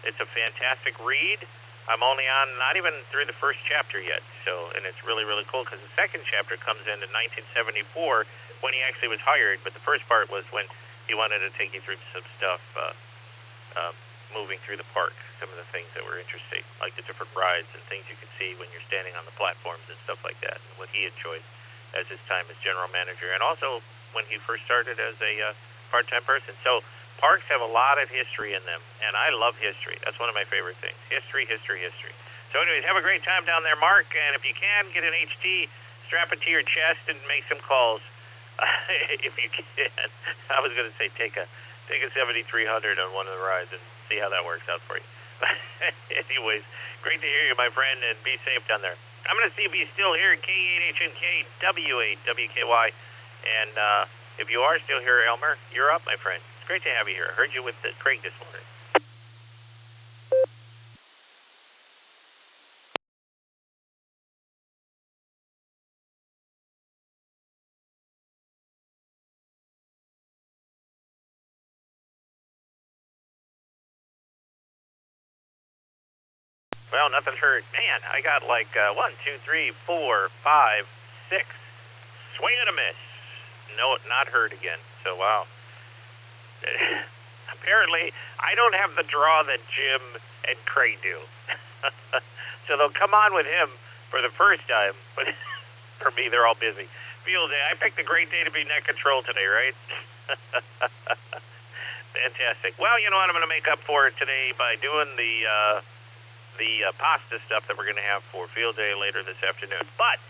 it's a fantastic read. I'm only on, not even through the first chapter yet, so, and it's really, really cool, because the second chapter comes in 1974, when he actually was hired, but the first part was when he wanted to take you through some stuff, moving through the park, some of the things that were interesting, like the different rides and things you could see when you're standing on the platforms and stuff like that, and what he enjoyed as his time as general manager, and also when he first started as a part-time person. So parks have a lot of history in them, and I love history. That's one of my favorite things. History, history, history. So anyways, have a great time down there, Mark, and if you can, get an HT, strap it to your chest, and make some calls. If you can. I was going to say take a 7300 on one of the rides and see how that works out for you. Anyways, great to hear you, my friend, and be safe down there. I'm going to see if he's still here, K8HNK, W8WKY. And if you are still here, Elmer, you're up, my friend. It's great to have you here. I heard you with Craig this morning. Well, nothing heard. Man, I got like 1, 2, 3, 4, 5, 6. Swing and a miss. No, not heard again. So, wow. Apparently, I don't have the draw that Jim and Craig do. So they'll come on with him for the first time, but for me, they're all busy. Field day. I picked a great day to be net control today, right? Fantastic. Well, you know what? I'm going to make up for it today by doing the pasta stuff that we're going to have for field day later this afternoon. But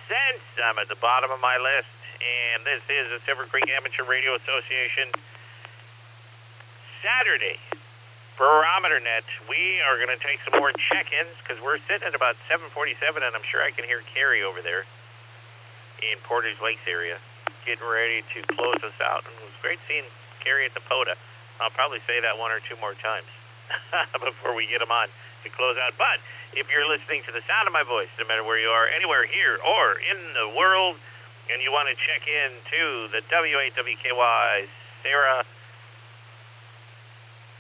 since I'm at the bottom of my list, and this is the Silvercreek Amateur Radio Association, Saturday, Barometer Net. We are going to take some more check-ins because we're sitting at about 7:47, and I'm sure I can hear Carrie over there in Portage Lakes area getting ready to close us out. And it was great seeing Carrie at the POTA. I'll probably say that one or two more times before we get them on to close out. But if you're listening to the sound of my voice, no matter where you are, anywhere here or in the world, and you want to check in to the W8WKY Sarah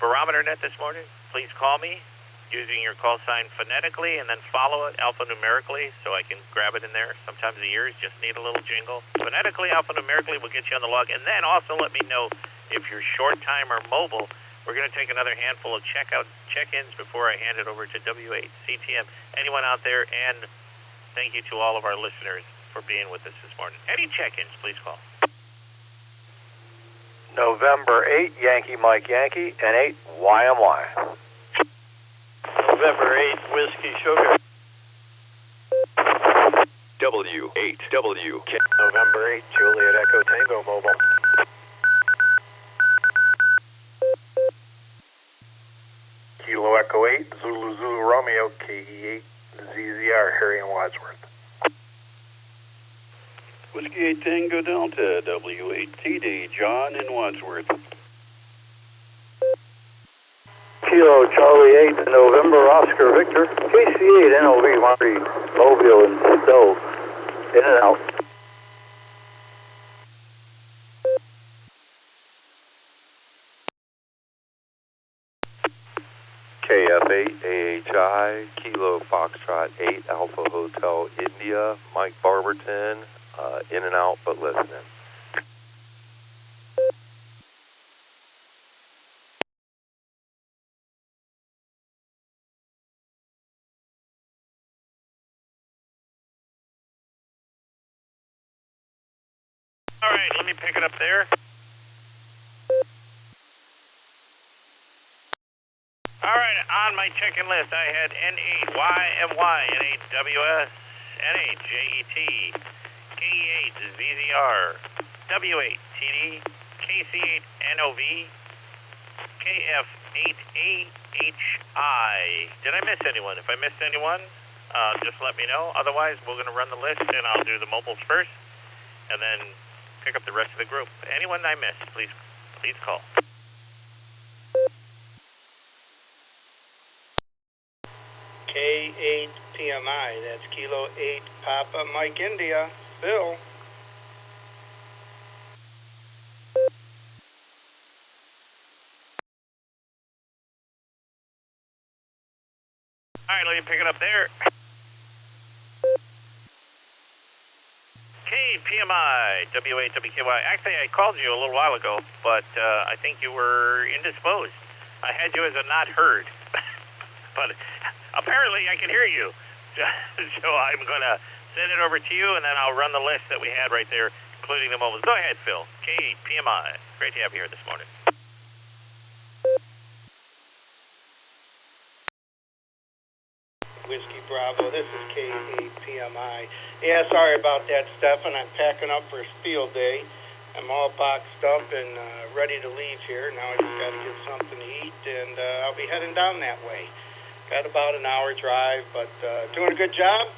Barometer Net this morning, please call me using your call sign phonetically and then follow it alphanumerically so I can grab it in there. Sometimes the ears just need a little jingle. Phonetically, alphanumerically will get you on the log. And then also let me know if you're short time or mobile. We're going to take another handful of check-ins before I hand it over to W8CTM. Anyone out there, and thank you to all of our listeners for being with us this morning. Any check-ins, please call. November 8, Yankee Mike Yankee, and 8, YMY. November 8, Whiskey Sugar. W8WK. November 8, Juliet Echo Tango Mobile. Kilo Echo 8, Zulu Zulu Romeo, KE8, ZZR, Harry and Wadsworth. Whiskey 8 Tango Delta, W8TD, John in Wadsworth. Kilo Charlie 8, November Oscar Victor, KC8 NOV Marty, Mobile and Stowe, in and out. KF8 AHI, Kilo Foxtrot 8, Alpha Hotel India, Mike Barberton, in and out but listening. All right, let me pick it up there. All right, on my check-in list, I had N8YMY, N8WS, N8JET, KE8 VZR, W8TD, KC8NOV, KF8AHI. Did I miss anyone? If I missed anyone, just let me know. Otherwise, we're going to run the list, and I'll do the mobiles first, and then pick up the rest of the group. Anyone I missed, please call. K8 PMI, that's Kilo 8 Papa Mike India, Bill. All right, let me pick it up there. KPMI, W8WKY. Actually, I called you a little while ago, but I think you were indisposed. I had you as a not heard, but apparently I can hear you. So I'm going to send it over to you, and then I'll run the list that we had right there, including the mobiles. Go ahead, Phil. KPMI. Great to have you here this morning. Whiskey Bravo, this is K8PMI. Yeah, sorry about that, Stefan. I'm packing up for field day. I'm all boxed up and ready to leave here. Now I just got to get something to eat, and I'll be heading down that way. Got about an hour drive, but doing a good job.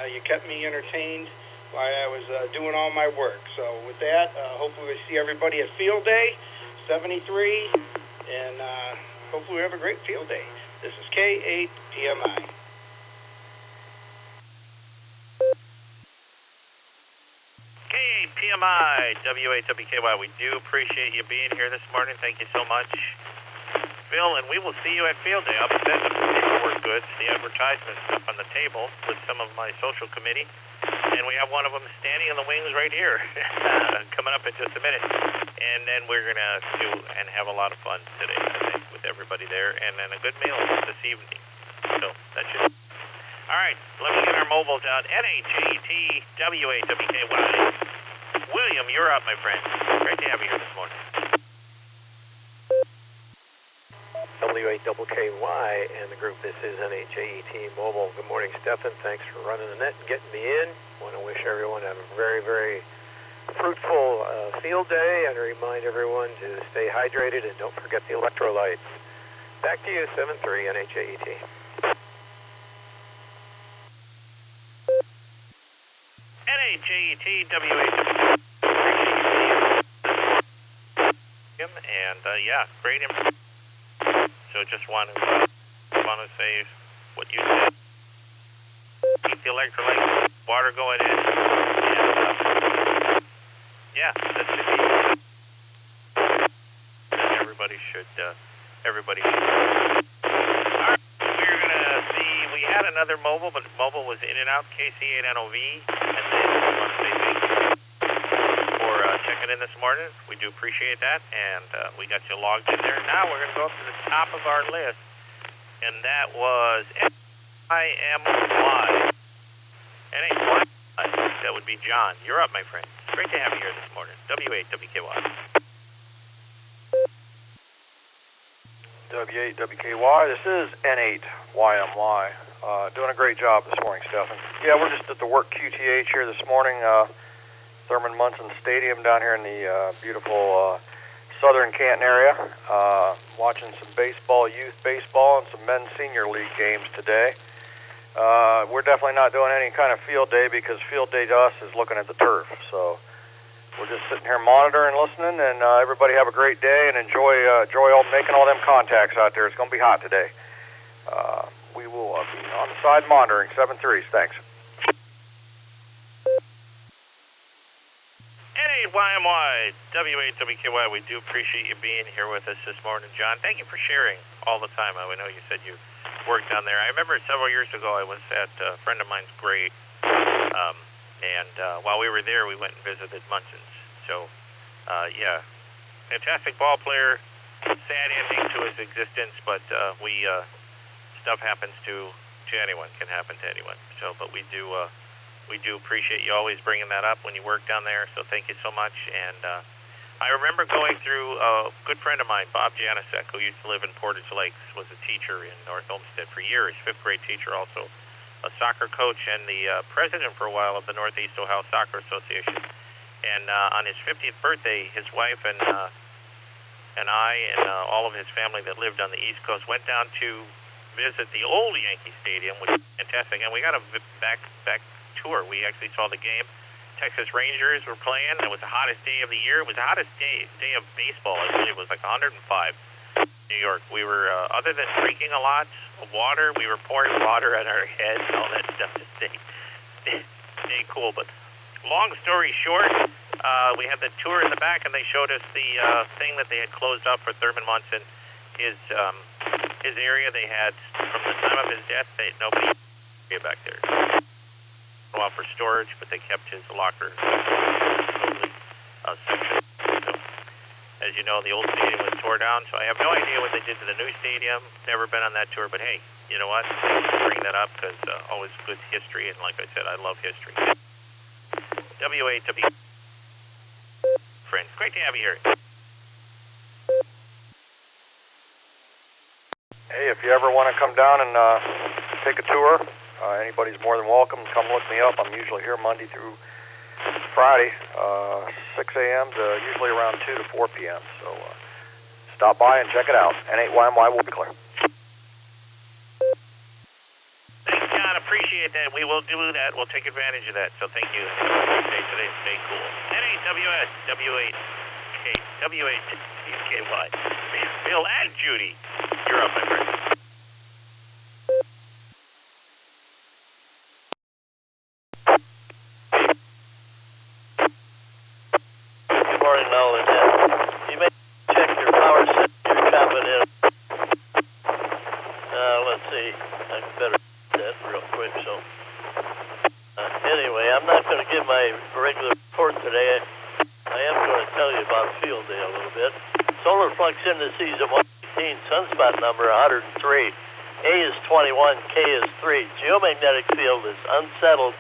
You kept me entertained while I was doing all my work. So with that, hopefully we see everybody at field day, 73, and hopefully we have a great field day. This is K8PMI. KPMI, W8WKY, we do appreciate you being here this morning. Thank you so much, Phil, and we will see you at Field Day. I'll be sending some paperwork goods, the advertisement stuff on the table with some of my social committee, and we have one of them standing in the wings right here, coming up in just a minute. And then we're going to do and have a lot of fun today, I think, with everybody there, and then a good meal this evening. So that should... All right, let me get our mobiles out. NHAT, W8WKY. William, you're up, my friend. Great to have you here this morning. W8WKY and the group, this is NHAT Mobile. Good morning, Stefan. Thanks for running the net and getting me in. Want to wish everyone a very, very fruitful field day and remind everyone to stay hydrated and don't forget the electrolytes. Back to you, 7-3 NHAET. NHAET, WH. And yeah, great info. So just want to say what you said. Keep the electrolyte water going in. And yeah, that's the key. Everybody should. Alright, we're gonna see. We had another mobile, but mobile was in and out. KC8NOV, and then we want to say thank you for checking in this morning. We do appreciate that, and we got you logged in there. Now we're gonna go up to the top of our list, and that was NIMY. That would be John. You're up, my friend. Great to have you here this morning. W8WKY. W8WKY, this is N8YMY. Doing a great job this morning, Stefan. Yeah, we're just at the work QTH here this morning, Thurman Munson Stadium down here in the beautiful southern Canton area. Watching some baseball, youth baseball, and some men's senior league games today. We're definitely not doing any kind of field day because field day to us is looking at the turf. So we're just sitting here monitoring, listening, and everybody have a great day and enjoy making all them contacts out there. It's going to be hot today. We will be on the side monitoring. 7-3s. Thanks. N8YMY, W8WKY, we do appreciate you being here with us this morning, John. Thank you for sharing all the time. I know you said you worked down there. I remember several years ago I was at a friend of mine's grave, and while we were there, we went and visited Munson's. So, yeah, fantastic ball player, sad ending to his existence, but stuff happens to anyone, can happen to anyone. So, but we do appreciate you always bringing that up when you work down there, so thank you so much. And I remember going through a good friend of mine, Bob Janicek, who used to live in Portage Lakes, was a teacher in North Olmsted for years, 5th grade teacher also, a soccer coach, and the president for a while of the Northeast Ohio Soccer Association. And on his 50th birthday, his wife and I and all of his family that lived on the East Coast went down to visit the old Yankee Stadium, which is fantastic. And we got a back tour. We actually saw the game. Texas Rangers were playing. It was the hottest day of the year. It was the hottest day of baseball. I believe it was like 105 in New York. We were, other than drinking a lot of water, we were pouring water on our heads and all that stuff to stay cool. But long story short, we had the tour in the back, and they showed us the thing that they had closed up for Thurman Munson. His area they had from the time of his death. Nobody back there. Well, for storage, but they kept his locker totally section. So, as you know, the old stadium was tore down, so I have no idea what they did to the new stadium. Never been on that tour, but hey, you know what? Bring that up because always good history, and like I said, I love history. W8W friends, great to have you here. Hey, if you ever want to come down and take a tour, anybody's more than welcome. Come look me up. I'm usually here Monday through Friday, 6 a.m. to usually around 2 to 4 p.m. So stop by and check it out. N8YMY will be clear. Thanks, John. Appreciate that. We will do that. We'll take advantage of that. So thank you. Stay today. Stay cool. N8WS, W8WKY. Bill and Judy. You're up, my friend. Good morning, Nolan. You may check your power set you're coming in. Let's see. I better do that real quick. So, anyway, I'm not going to give my regular report today. I am going to tell you about field day a little bit. Solar flux indices at 118, sunspot number 103. A is 21, K is 3. Geomagnetic field is unsettled.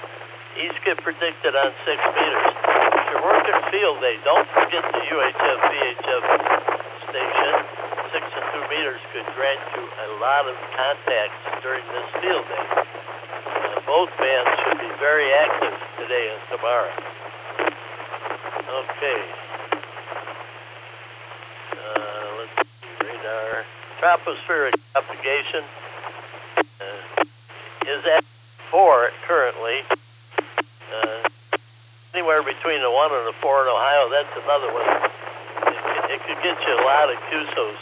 East get predicted on 6 meters. If you're working field day, don't forget the UHF VHF station. 6 and 2 meters could grant you a lot of contacts during this field day. Both bands should be very active today and tomorrow. Okay. Let's see, radar. tropospheric propagation is at 4 currently. Anywhere between a 1 and a 4 in Ohio, that's another one. It could get you a lot of QSOs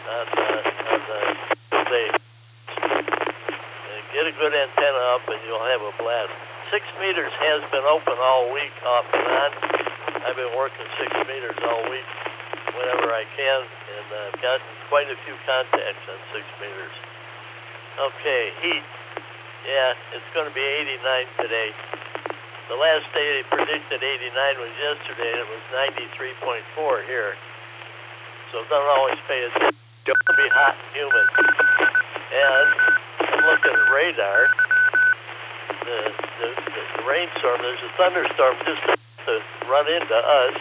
on the day. Get a good antenna up and you'll have a blast. 6 meters has been open all week off and on. I've been working 6 meters all week whenever I can, and I've gotten quite a few contacts on 6 meters. Okay, heat. Yeah, it's going to be 89 today. The last day they predicted 89 was yesterday, and it was 93.4 here. So don't always pay attention. It's going to be hot and humid. And I'm looking at radar. The rainstorm, there's a thunderstorm just to run into us.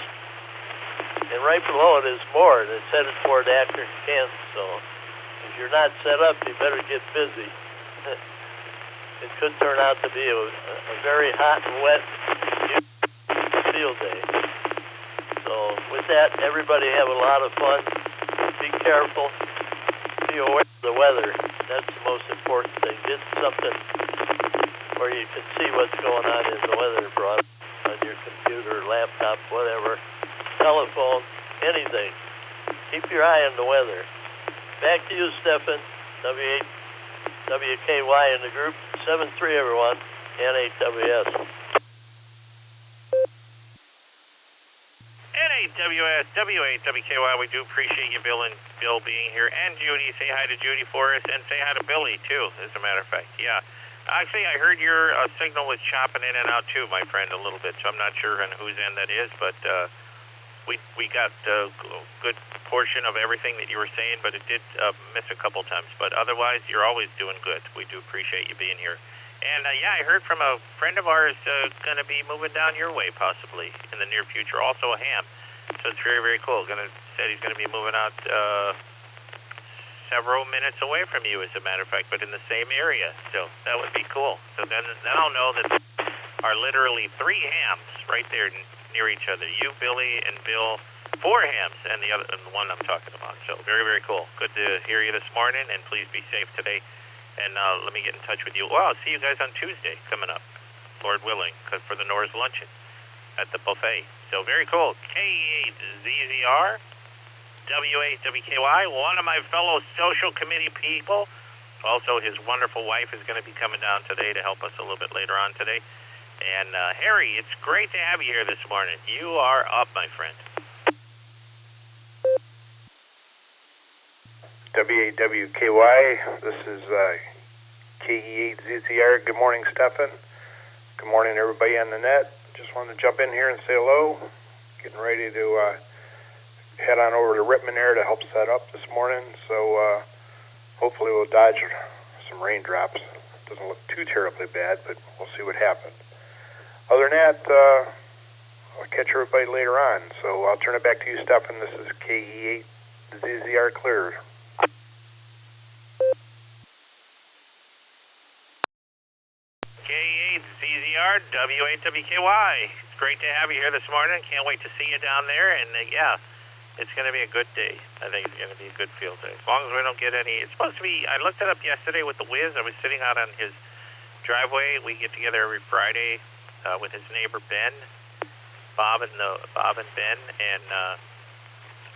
And right below it is more, and it's headed toward Akron, Kansas. So if you're not set up, you better get busy. It could turn out to be a very hot and wet field day. So with that, everybody have a lot of fun. Be careful. Be aware of the weather. That's the most important thing. Get something where you can see what's going on in the weather broad on your computer, laptop, whatever, telephone, anything. Keep your eye on the weather. Back to you, Stefan. WKY in the group. 7-3, everyone. NAWS. NAWS, WKY, we do appreciate you, Bill being here. And Judy, say hi to Judy for us, and say hi to Billy, too, as a matter of fact. Yeah. Actually, I heard your signal was chopping in and out, too, my friend, a little bit, so I'm not sure on whose end that is, but we got a good portion of everything that you were saying, but it did miss a couple times. But otherwise, you're always doing good. We do appreciate you being here. And, yeah, I heard from a friend of ours going to be moving down your way, possibly, in the near future, also a ham. So it's very, very cool. Said he's going to be moving out several minutes away from you, as a matter of fact, but in the same area. So that would be cool. So then I'll know that there are literally 3 hams right there near each other. You, Billy, and Bill. 4 hams, and the one I'm talking about. So very, very cool. Good to hear you this morning, and please be safe today. And let me get in touch with you. Well, I'll see you guys on Tuesday coming up, Lord willing, for the Norris luncheon at the buffet. So very cool. K8ZZR, W8WKY, one of my fellow social committee people. Also, his wonderful wife is going to be coming down today to help us a little bit later on today. And Harry, it's great to have you here this morning. You are up, my friend. W8WKY, this is KE8ZZR. Good morning, Stefan. Good morning, everybody on the net. Just wanted to jump in here and say hello. Getting ready to head on over to Rittman there to help set up this morning. So hopefully we'll dodge some raindrops. Doesn't look too terribly bad, but we'll see what happens. Other than that, I'll catch everybody later on. So I'll turn it back to you, Stefan. This is KE8ZZR clear. K8ZZR, W8WKY. It's great to have you here this morning. Can't wait to see you down there. And yeah, it's going to be a good day. I think it's going to be a good field day. As long as we don't get any. It's supposed to be. I looked it up yesterday with the Wiz. I was sitting out on his driveway. We get together every Friday with his neighbor Ben, Bob and Ben, and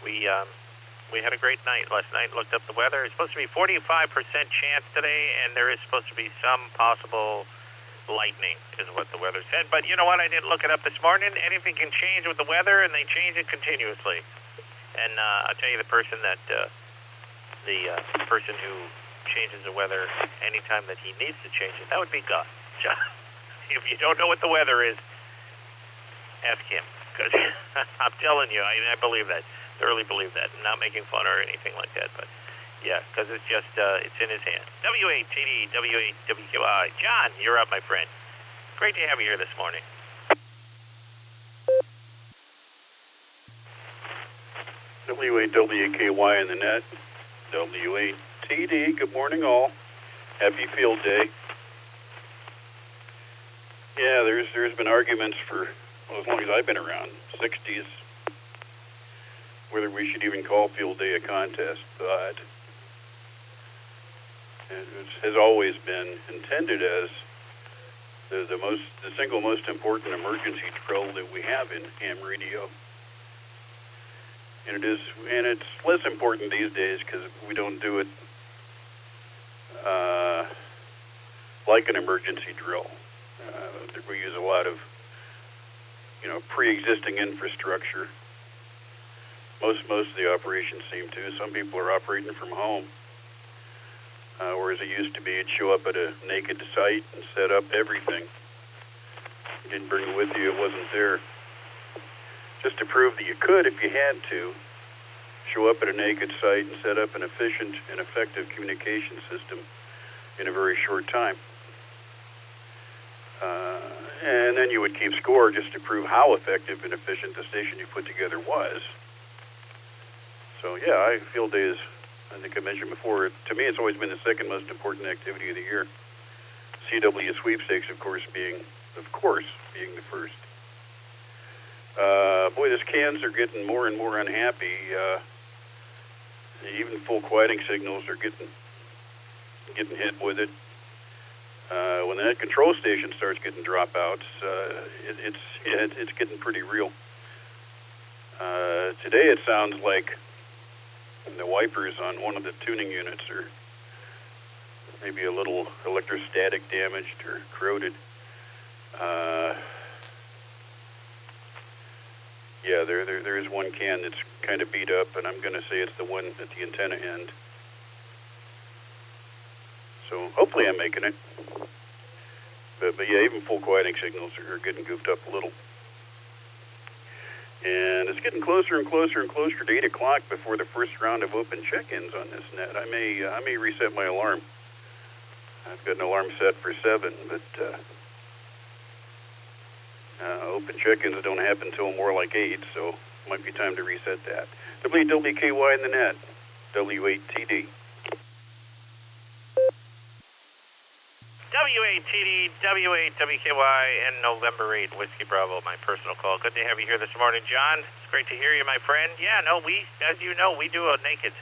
we had a great night last night. Looked up the weather. It's supposed to be 45% chance today, and there is supposed to be some possible lightning is what the weather said. But you know what? I didn't look it up this morning. Anything can change with the weather, and they change it continuously. And I'll tell you, the person who changes the weather anytime that he needs to change it, that would be God. If you don't know what the weather is, ask him. Because I'm telling you, I believe that. Thoroughly believe that. I'm not making fun or anything like that, but yeah, because it's just, it's in his hand. W8TD, W8WQI. John, you're up, my friend. Great to have you here this morning. W8WKY in the net. W8TD, good morning all. Happy field day. Yeah, there's been arguments for, well, as long as I've been around, 60s, whether we should even call field day a contest, but has always been intended as the single most important emergency drill that we have in ham radio. And it's less important these days because we don't do it like an emergency drill. We use a lot of, pre-existing infrastructure. Most of the operations seem to. Some people are operating from home, whereas it used to be you'd show up at a naked site and set up everything. You didn't bring it with you; it wasn't there. Just to prove that you could, if you had to, show up at a naked site and set up an efficient and effective communication system in a very short time. And then you would keep score just to prove how effective and efficient the station you put together was. So, yeah, field day is, I think I mentioned before, to me it's always been the second most important activity of the year. CW sweepstakes, of course, being the first. Boy, these cans are getting more and more unhappy. Even full quieting signals are getting hit with it. When the net control station starts getting dropouts, it's getting pretty real. Today it sounds like the wipers on one of the tuning units are maybe a little electrostatic damaged or corroded. Yeah, there is one can that's kind of beat up, and I'm going to say it's the one at the antenna end. So hopefully I'm making it. But yeah, even full quieting signals are getting goofed up a little. And it's getting closer and closer and closer to 8 o'clock before the first round of open check-ins on this net. I may reset my alarm. I've got an alarm set for 7, but open check-ins don't happen until more like 8, so it might be time to reset that. WWKY in the net, W8TD. W8TD, W8WKY, and November 8, Whiskey Bravo, my personal call. Good to have you here this morning, John. It's great to hear you, my friend. Yeah, no, as you know, we do a naked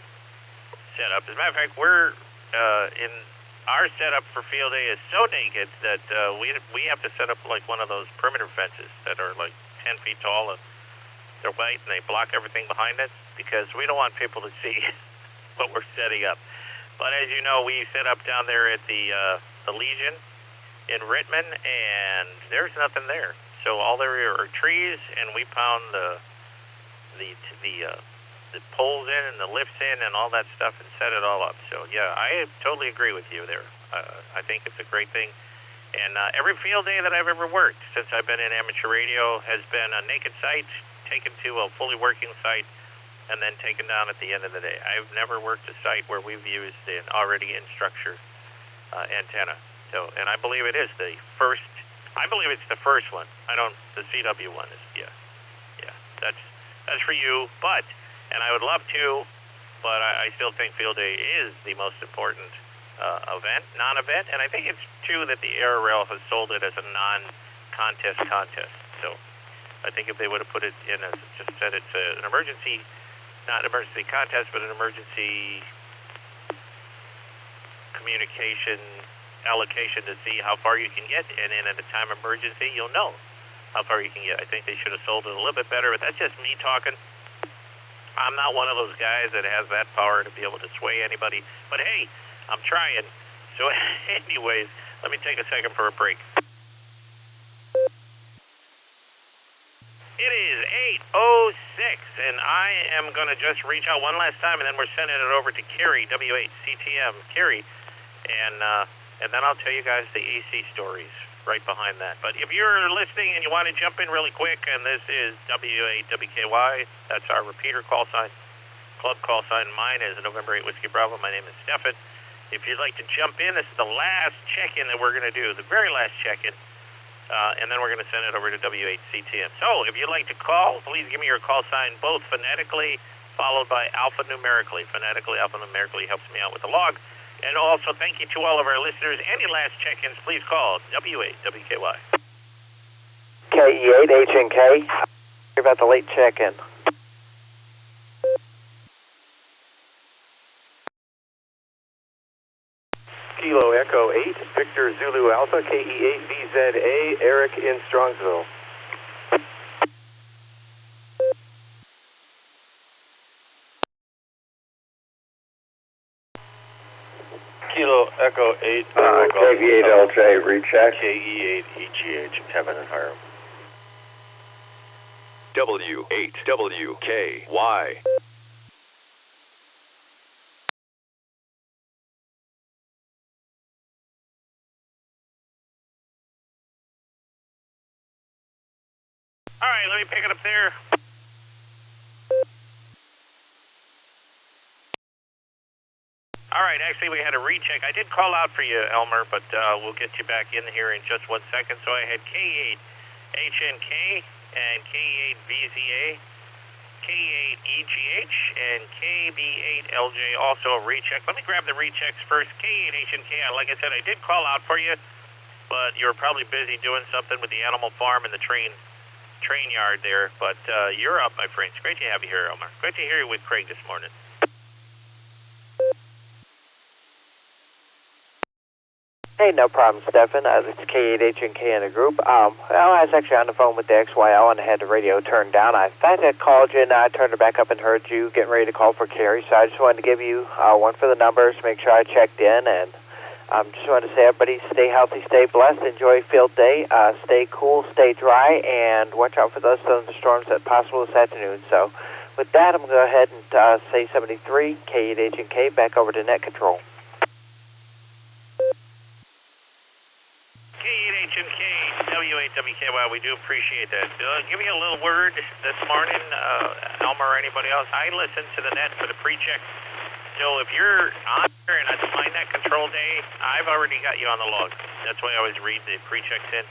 setup. As a matter of fact, we're in our setup for field day is so naked that we have to set up like one of those perimeter fences that are like 10 feet tall. And they're white and they block everything behind it because we don't want people to see what we're setting up. But as you know, we set up down there at the Legion in Rittman, and there's nothing there. So all there are trees, and we pound the poles in and the lifts in and all that stuff and set it all up. So yeah, I totally agree with you there. I think it's a great thing. And every field day that I've ever worked since I've been in amateur radio has been a naked site taken to a fully working site and then taken down at the end of the day. I've never worked a site where we've used an already in structure antenna. So, and I believe it is the first. I believe it's the first one. The CW one is, yeah. That's for you. But, and I would love to, but I still think field day is the most important non-event, and I think it's true that the ARRL has sold it as a non-contest contest. So, I think if they would have put it in as just said it's an emergency, not an emergency contest, but an emergency communication allocation to see how far you can get, and then at a time of emergency, you'll know how far you can get. I think they should have sold it a little bit better, but that's just me talking. I'm not one of those guys that has that power to be able to sway anybody, but hey, I'm trying. So anyways, let me take a second for a break. It is 8:06, and I am going to just reach out one last time, and then we're sending it over to Kerry, W8CTM, Kerry, and then I'll tell you guys the AC stories right behind that. But if you're listening and you want to jump in really quick, and this is W8WKY, that's our repeater call sign, club call sign. Mine is November 8 Whiskey Bravo. My name is Stefan. If you'd like to jump in, this is the last check-in that we're going to do, the very last check-in. And then we're going to send it over to W8CTM. So if you'd like to call, please give me your call sign, both phonetically followed by alphanumerically. Phonetically, alphanumerically helps me out with the log. And also, thank you to all of our listeners. Any last check-ins, please call W8WKY. KE8HNK. Hear about the late check-in. Kilo Echo 8, Victor Zulu Alpha, KE8VZA, Eric in Strongsville. Kilo Echo 8, KV8LJ, recheck. KE8EGH, Kevin and Hiram. W8WKY. All right, let me pick it up there. All right, actually, we had a recheck. I did call out for you, Elmer, but we'll get you back in here in just 1 second. So I had K8HNK and K8VZA, K8EGH, and KB8LJ, also a recheck. Let me grab the rechecks first. K8HNK, like I said, I did call out for you, but you were probably busy doing something with the animal farm and the train yard there. But you're up, my friends. Great to have you here, Elmer. Great to hear you with Craig this morning. Hey, no problem, Stefan. This is K8HNK in the group. Well, I was actually on the phone with the XYL and I had the radio turned down. I thought I called you and I turned it back up and heard you getting ready to call for Carrie. So I just wanted to give you one for the numbers, make sure I checked in, and just wanted to say, everybody, stay healthy, stay blessed, enjoy field day, stay cool, stay dry, and watch out for those thunderstorms that are possible this afternoon. So with that, I'm going to go ahead and say 73, K8HNK, back over to net control. K8HNK, W8WKY, we do appreciate that. Give me a little word this morning, Elmer or anybody else. I listen to the net for the pre-check. So if you're on there and I define that control day, I've already got you on the log. That's why I always read the pre-checks in.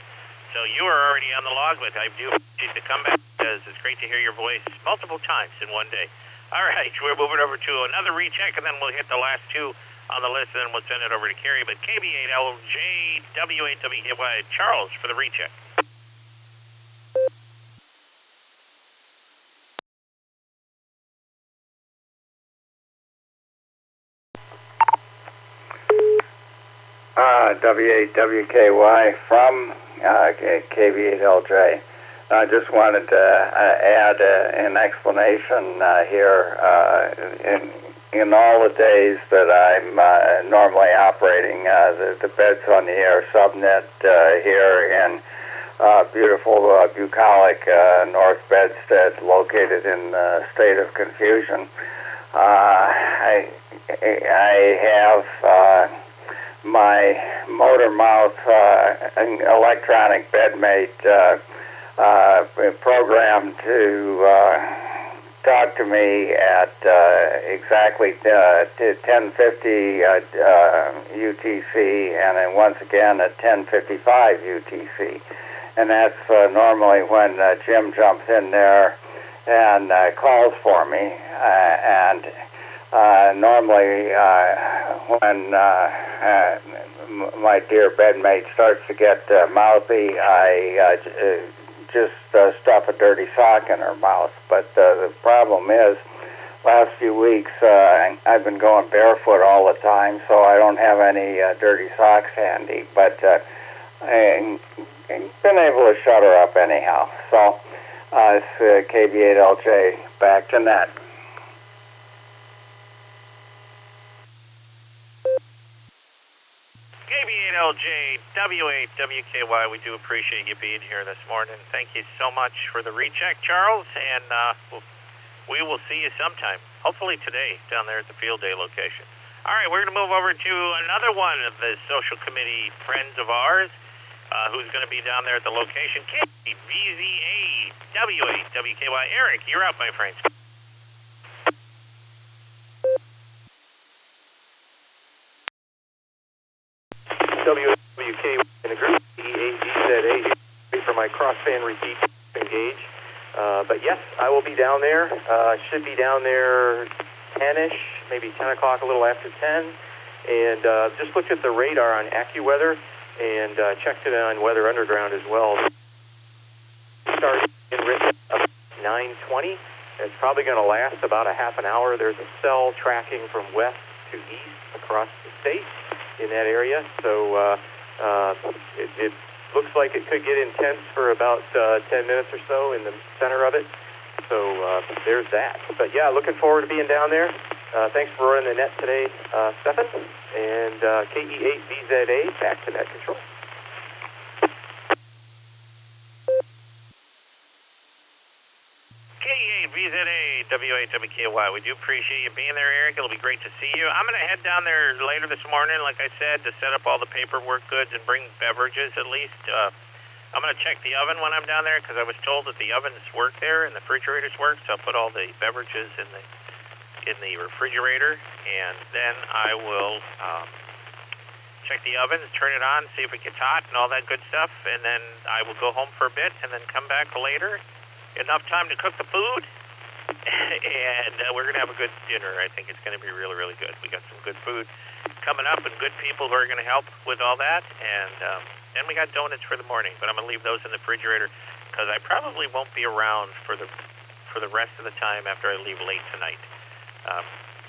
So you are already on the log, but I do appreciate the comeback because it's great to hear your voice multiple times in one day. All right, we're moving over to another recheck, and then we'll hit the last two on the list, and then we'll send it over to Carrie. But KB8LJ, W8WKY, Charles for the recheck. W8WKY from KB8LJ. I just wanted to add an explanation here. In all the days that I'm normally operating, the bed's on the air subnet here in beautiful bucolic North Bedstead, located in the state of confusion. I have my motor mouth electronic bedmate programmed to talk to me at exactly 10:50 UTC, and then once again at 10:55 UTC. And that's normally when Jim jumps in there and calls for me. And normally when my dear bedmate starts to get mouthy, I just stuff a dirty sock in her mouth. But the problem is, last few weeks I've been going barefoot all the time, so I don't have any dirty socks handy. But I've been able to shut her up anyhow. So it's KB8LJ, back to net. KB8LJ, W8WKY, we do appreciate you being here this morning. Thank you so much for the recheck, Charles, and we will see you sometime, hopefully today, down there at the field day location. All right, we're going to move over to another one of the social committee friends of ours who's going to be down there at the location. KVZA, W8WKY. Eric, you're up, my friend. WWK in the group, E8VZA, wait for my crossband repeat to engage. But yes, I will be down there. Should be down there 10-ish, maybe 10 o'clock, a little after 10. And just looked at the radar on AccuWeather and checked it on Weather Underground as well. Started in written about 9:20. It's probably going to last about a half an hour. There's a cell tracking from west to east across the state. in that area. So it looks like it could get intense for about 10 minutes or so in the center of it. So there's that. But yeah, looking forward to being down there. Thanks for running the net today, Stefan. And KE8VZA back to net control. KE8VZA WAWKY. We do appreciate you being there, Eric. It'll be great to see you. I'm going to head down there later this morning, like I said, to set up all the paperwork goods and bring beverages at least. I'm going to check the oven when I'm down there because I was told that the ovens work there and the refrigerators work, so I'll put all the beverages in the refrigerator, and then I will check the ovens, turn it on, see if it gets hot and all that good stuff, and then I will go home for a bit and then come back later. Enough time to cook the food, and we're going to have a good dinner. I think it's going to be really, really good. We got some good food coming up and good people who are going to help with all that, and then we got donuts for the morning, but I'm going to leave those in the refrigerator because I probably won't be around for the rest of the time after I leave late tonight.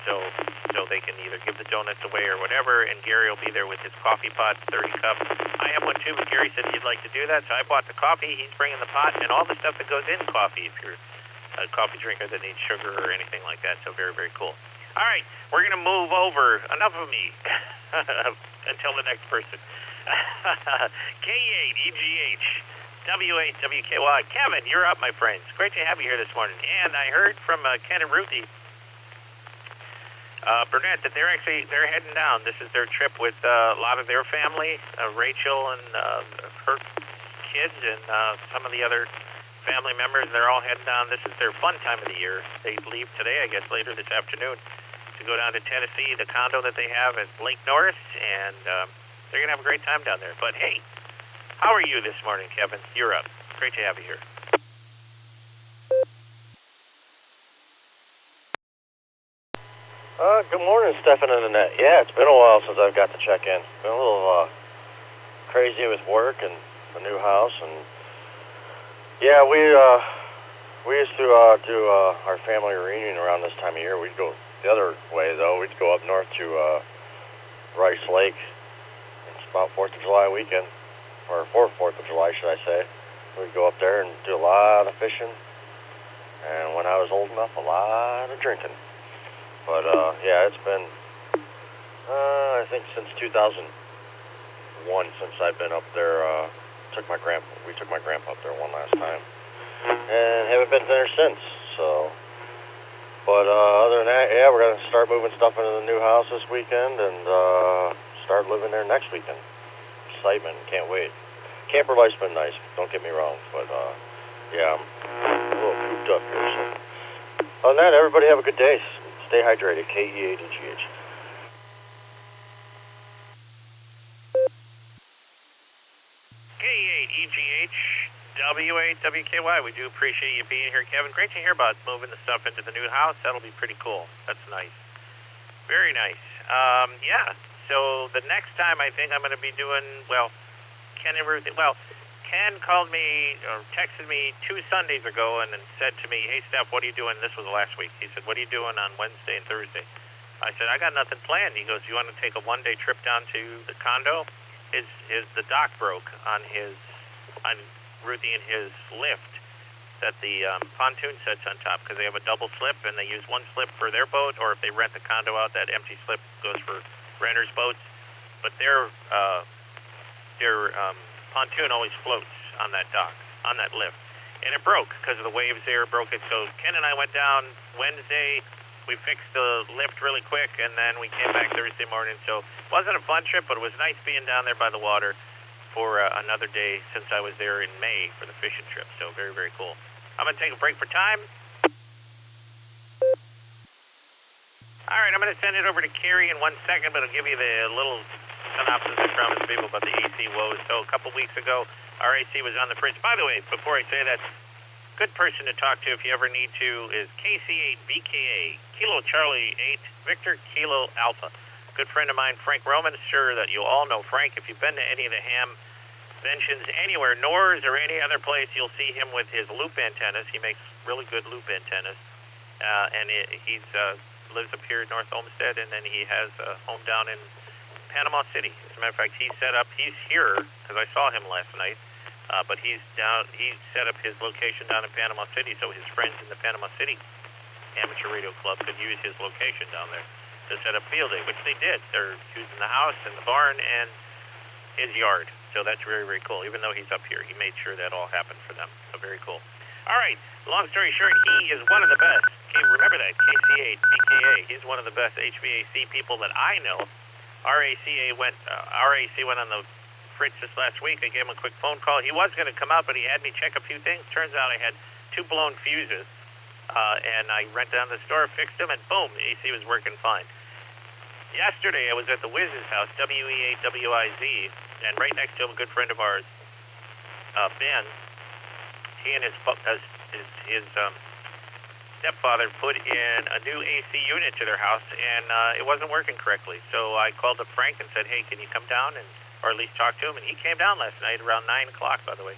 So they can either give the donuts away or whatever, and Gary will be there with his coffee pot, 30 cups. I have one too, but Gary said he'd like to do that, so I bought the coffee. He's bringing the pot and all the stuff that goes in coffee if you're a coffee drinker that needs sugar or anything like that, so very, very cool. All right, we're going to move over. Enough of me until the next person. K8EGH. WAWKY. Kevin, you're up, my friends. Great to have you here this morning. And I heard from Ken and Ruthie, Burnett, that they're heading down. This is their trip with a lot of their family, Rachel and her kids and some of the other family members. They're all heading down. This is their fun time of the year. They leave today, I guess, later this afternoon to go down to Tennessee, the condo that they have at Lake Norris, and they're going to have a great time down there. But hey, how are you this morning, Kevin? You're up. Great to have you here. Good morning, Stefan and Annette. Yeah, it's been a while since I've got to check in. Been a little crazy with work and the new house, and yeah, we used to do our family reunion around this time of year. We'd go the other way though. We'd go up north to Rice Lake. It's about 4th of July weekend, or 4th of July, should I say. We'd go up there and do a lot of fishing, and when I was old enough, a lot of drinking. But yeah, it's been I think since 2001 since I've been up there. We took my grandpa up there one last time, and haven't been there since. So, but other than that, yeah, we're gonna start moving stuff into the new house this weekend and start living there next weekend. Excitement, can't wait. Camper life's been nice, don't get me wrong, but yeah, I'm a little cooped up here. So, other than that, everybody have a good day. Stay hydrated. KE8EGH. KE8EGH. WAWKY. We do appreciate you being here, Kevin. Great to hear about moving the stuff into the new house. That'll be pretty cool. That's nice. Very nice. Yeah. So the next time I think I'm going to be doing, well, Ken and Ruth. Well, Ken called me or texted me 2 Sundays ago and then said to me, "Hey, Steph, what are you doing?" This was last week. He said, "What are you doing on Wednesday and Thursday?" I said, "I got nothing planned." He goes, "You want to take a one-day trip down to the condo?" The dock broke on Ruthie and his lift that the pontoon sets on top because they have a double slip and they use one slip for their boat, or if they rent the condo out, that empty slip goes for renters' boats. But their pontoon always floats on that dock, on that lift. And it broke because of the waves there, broke it. So Ken and I went down Wednesday. We fixed the lift really quick, and then we came back Thursday morning. So it wasn't a fun trip, but it was nice being down there by the water for another day since I was there in May for the fishing trip. So very, very cool. I'm going to take a break for time. All right, I'm going to send it over to Carrie in 1 second, but I'll give you the little synopsis I promised people about the AC woes. So a couple weeks ago, our AC was on the fridge. By the way, before I say that, good person to talk to if you ever need to is KC8BKA, Kilo Charlie 8, Victor Kilo Alpha. Good friend of mine, Frank Roman. Sure that you'll all know Frank. If you've been to any of the ham conventions anywhere, Nor's or any other place, you'll see him with his loop antennas. He makes really good loop antennas. He's lives up here in North Olmsted, and then he has a home down in Panama City. As a matter of fact, he's here, because I saw him last night, but he set up his location down in Panama City so his friends in the Panama City Amateur Radio Club could use his location down there to set up field day, which they did. They're using the house and the barn and his yard. So that's very, very cool. Even though he's up here, he made sure that all happened for them. So very cool. All right, long story short, he is one of the best. Okay, remember that, KC8, BKA. He's one of the best HVAC people that I know. RAC went on the fritz this last week. I gave him a quick phone call. He was going to come out, but he had me check a few things. Turns out I had 2 blown fuses, and I went down to the store, fixed them, and boom, the AC was working fine. Yesterday, I was at the Wiz's house, W-E-A-W-I-Z, and right next to him, a good friend of ours, Ben. He and his stepfather put in a new AC unit to their house, and it wasn't working correctly. So I called up Frank and said, hey, can you come down or at least talk to him? And he came down last night around 9 o'clock, by the way,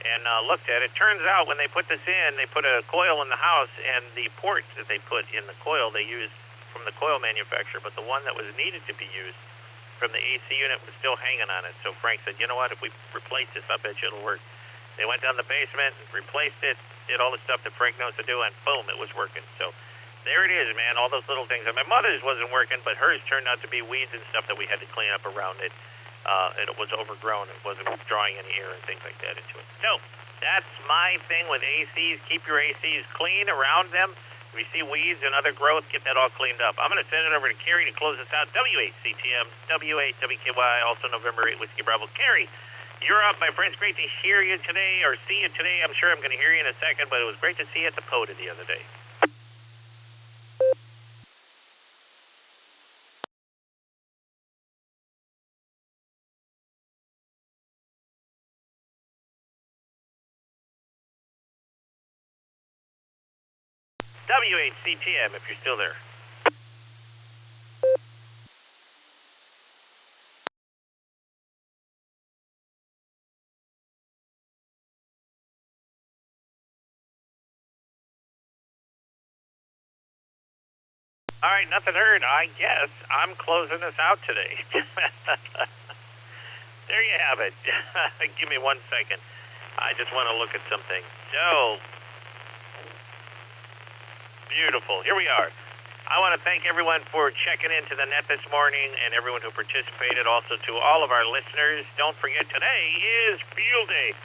and looked at it. Turns out when they put this in, they put a coil in the house, and the port that they put in the coil they used from the coil manufacturer, but the one that was needed to be used from the AC unit was still hanging on it. So Frank said, you know what, if we replace this, I bet you it'll work. They went down the basement, replaced it, did all the stuff that Frank knows to do, and boom, it was working. So there it is, man, all those little things. And my mother's wasn't working, but hers turned out to be weeds and stuff that we had to clean up around it. And it was overgrown. It wasn't drawing any air and things like that into it. So that's my thing with ACs. Keep your ACs clean around them. If you see weeds and other growth, get that all cleaned up. I'm going to send it over to Kerry to close this out. W8CTM, W8WKY, also November 8, Whiskey Bravo. Kerry, you're up, my friends. Great to hear you today, or see you today. I'm sure I'm going to hear you in a second, but it was great to see you at the POTA the other day. W8CTM, if you're still there. All right, nothing heard. I guess I'm closing this out today. There you have it. Give me 1 second. I just want to look at something. So, beautiful. Here we are. I want to thank everyone for checking into the net this morning and everyone who participated. Also to all of our listeners, don't forget today is Field Day.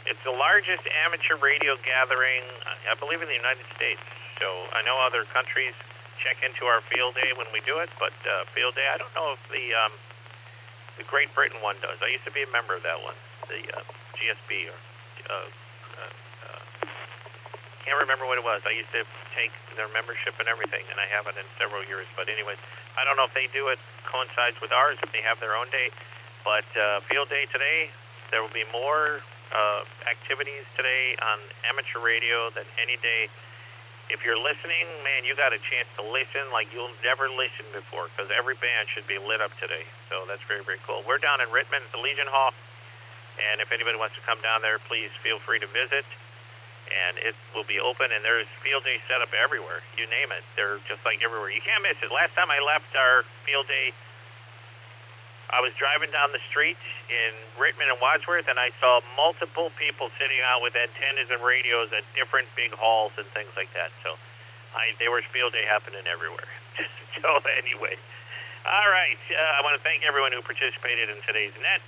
It's the largest amateur radio gathering, I believe, in the United States. So I know other countries check into our Field Day when we do it, but Field Day, I don't know if the Great Britain one does. I used to be a member of that one, the GSB, or can't remember what it was. I used to take their membership and everything, and I haven't in several years. But anyways, I don't know if they do it coincides with ours, if they have their own day. But Field Day today, there will be more activities today on amateur radio than any day. If you're listening, man, you got a chance to listen like you'll never listen before, because every band should be lit up today. So that's very, very cool. We're down in Rittman at the Legion Hall, and if anybody wants to come down there, please feel free to visit. And it will be open, and there's Field Day set up everywhere. You name it. They're just like everywhere. You can't miss it. Last time I left our Field Day, I was driving down the street in Rittman and Wadsworth, and I saw multiple people sitting out with antennas and radios at different big halls and things like that. So there was Field Day happening everywhere. So anyway, all right. I want to thank everyone who participated in today's net.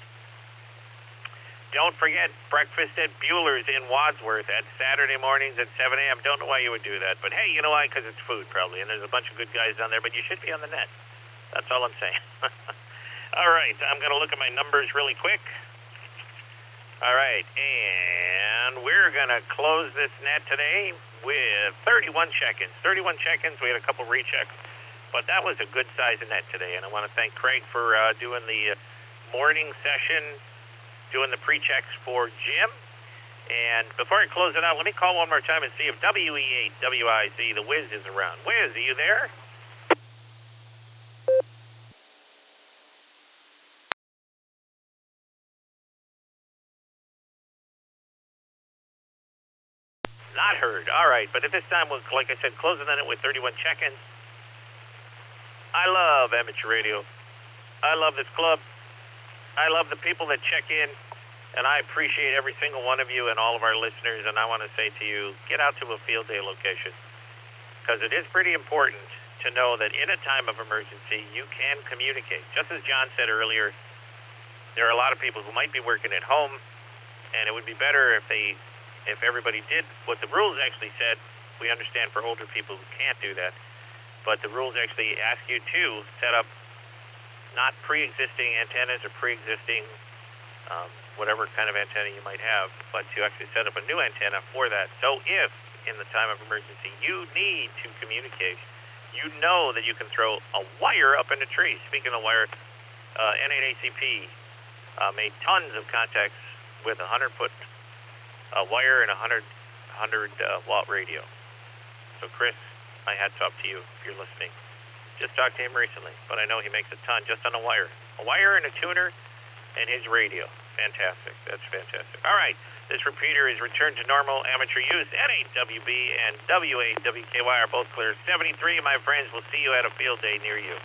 Don't forget breakfast at Bueller's in Wadsworth at Saturday mornings at 7 a.m. Don't know why you would do that, but hey, you know why? Because it's food, probably, and there's a bunch of good guys down there, but you should be on the net. That's all I'm saying. All right, I'm going to look at my numbers really quick. All right, and we're going to close this net today with 31 check-ins. 31 check-ins. We had a couple rechecks, but that was a good size of net today, and I want to thank Craig for doing the morning session, doing the pre-checks for Jim. And before I close it out, let me call one more time and see if WE8WIZ, the Wiz, is around. Wiz, are you there? Not heard. All right, but at this time, we'll, like I said, closing on it with 31 check-ins. I love amateur radio. I love this club. I love the people that check in, and I appreciate every single one of you and all of our listeners, and I want to say to you, get out to a field day location, because it is pretty important to know that in a time of emergency, you can communicate. Just as John said earlier, there are a lot of people who might be working at home, and it would be better if everybody did what the rules actually said. We understand for older people who can't do that, but the rules actually ask you to set up not pre-existing antennas or pre-existing whatever kind of antenna you might have, but to actually set up a new antenna for that. So if, in the time of emergency, you need to communicate, you know that you can throw a wire up in a tree. Speaking of wire, N8ACP made tons of contacts with a 100-foot wire and a 100-watt radio. So, Chris, my hat's off to you if you're listening. Just talked to him recently, but I know he makes a ton just on a wire. A wire and a tuner and his radio. Fantastic. That's fantastic. All right. This repeater is returned to normal amateur use. N8WB and W8WKY are both clear. 73, my friends. We'll see you at a field day near you.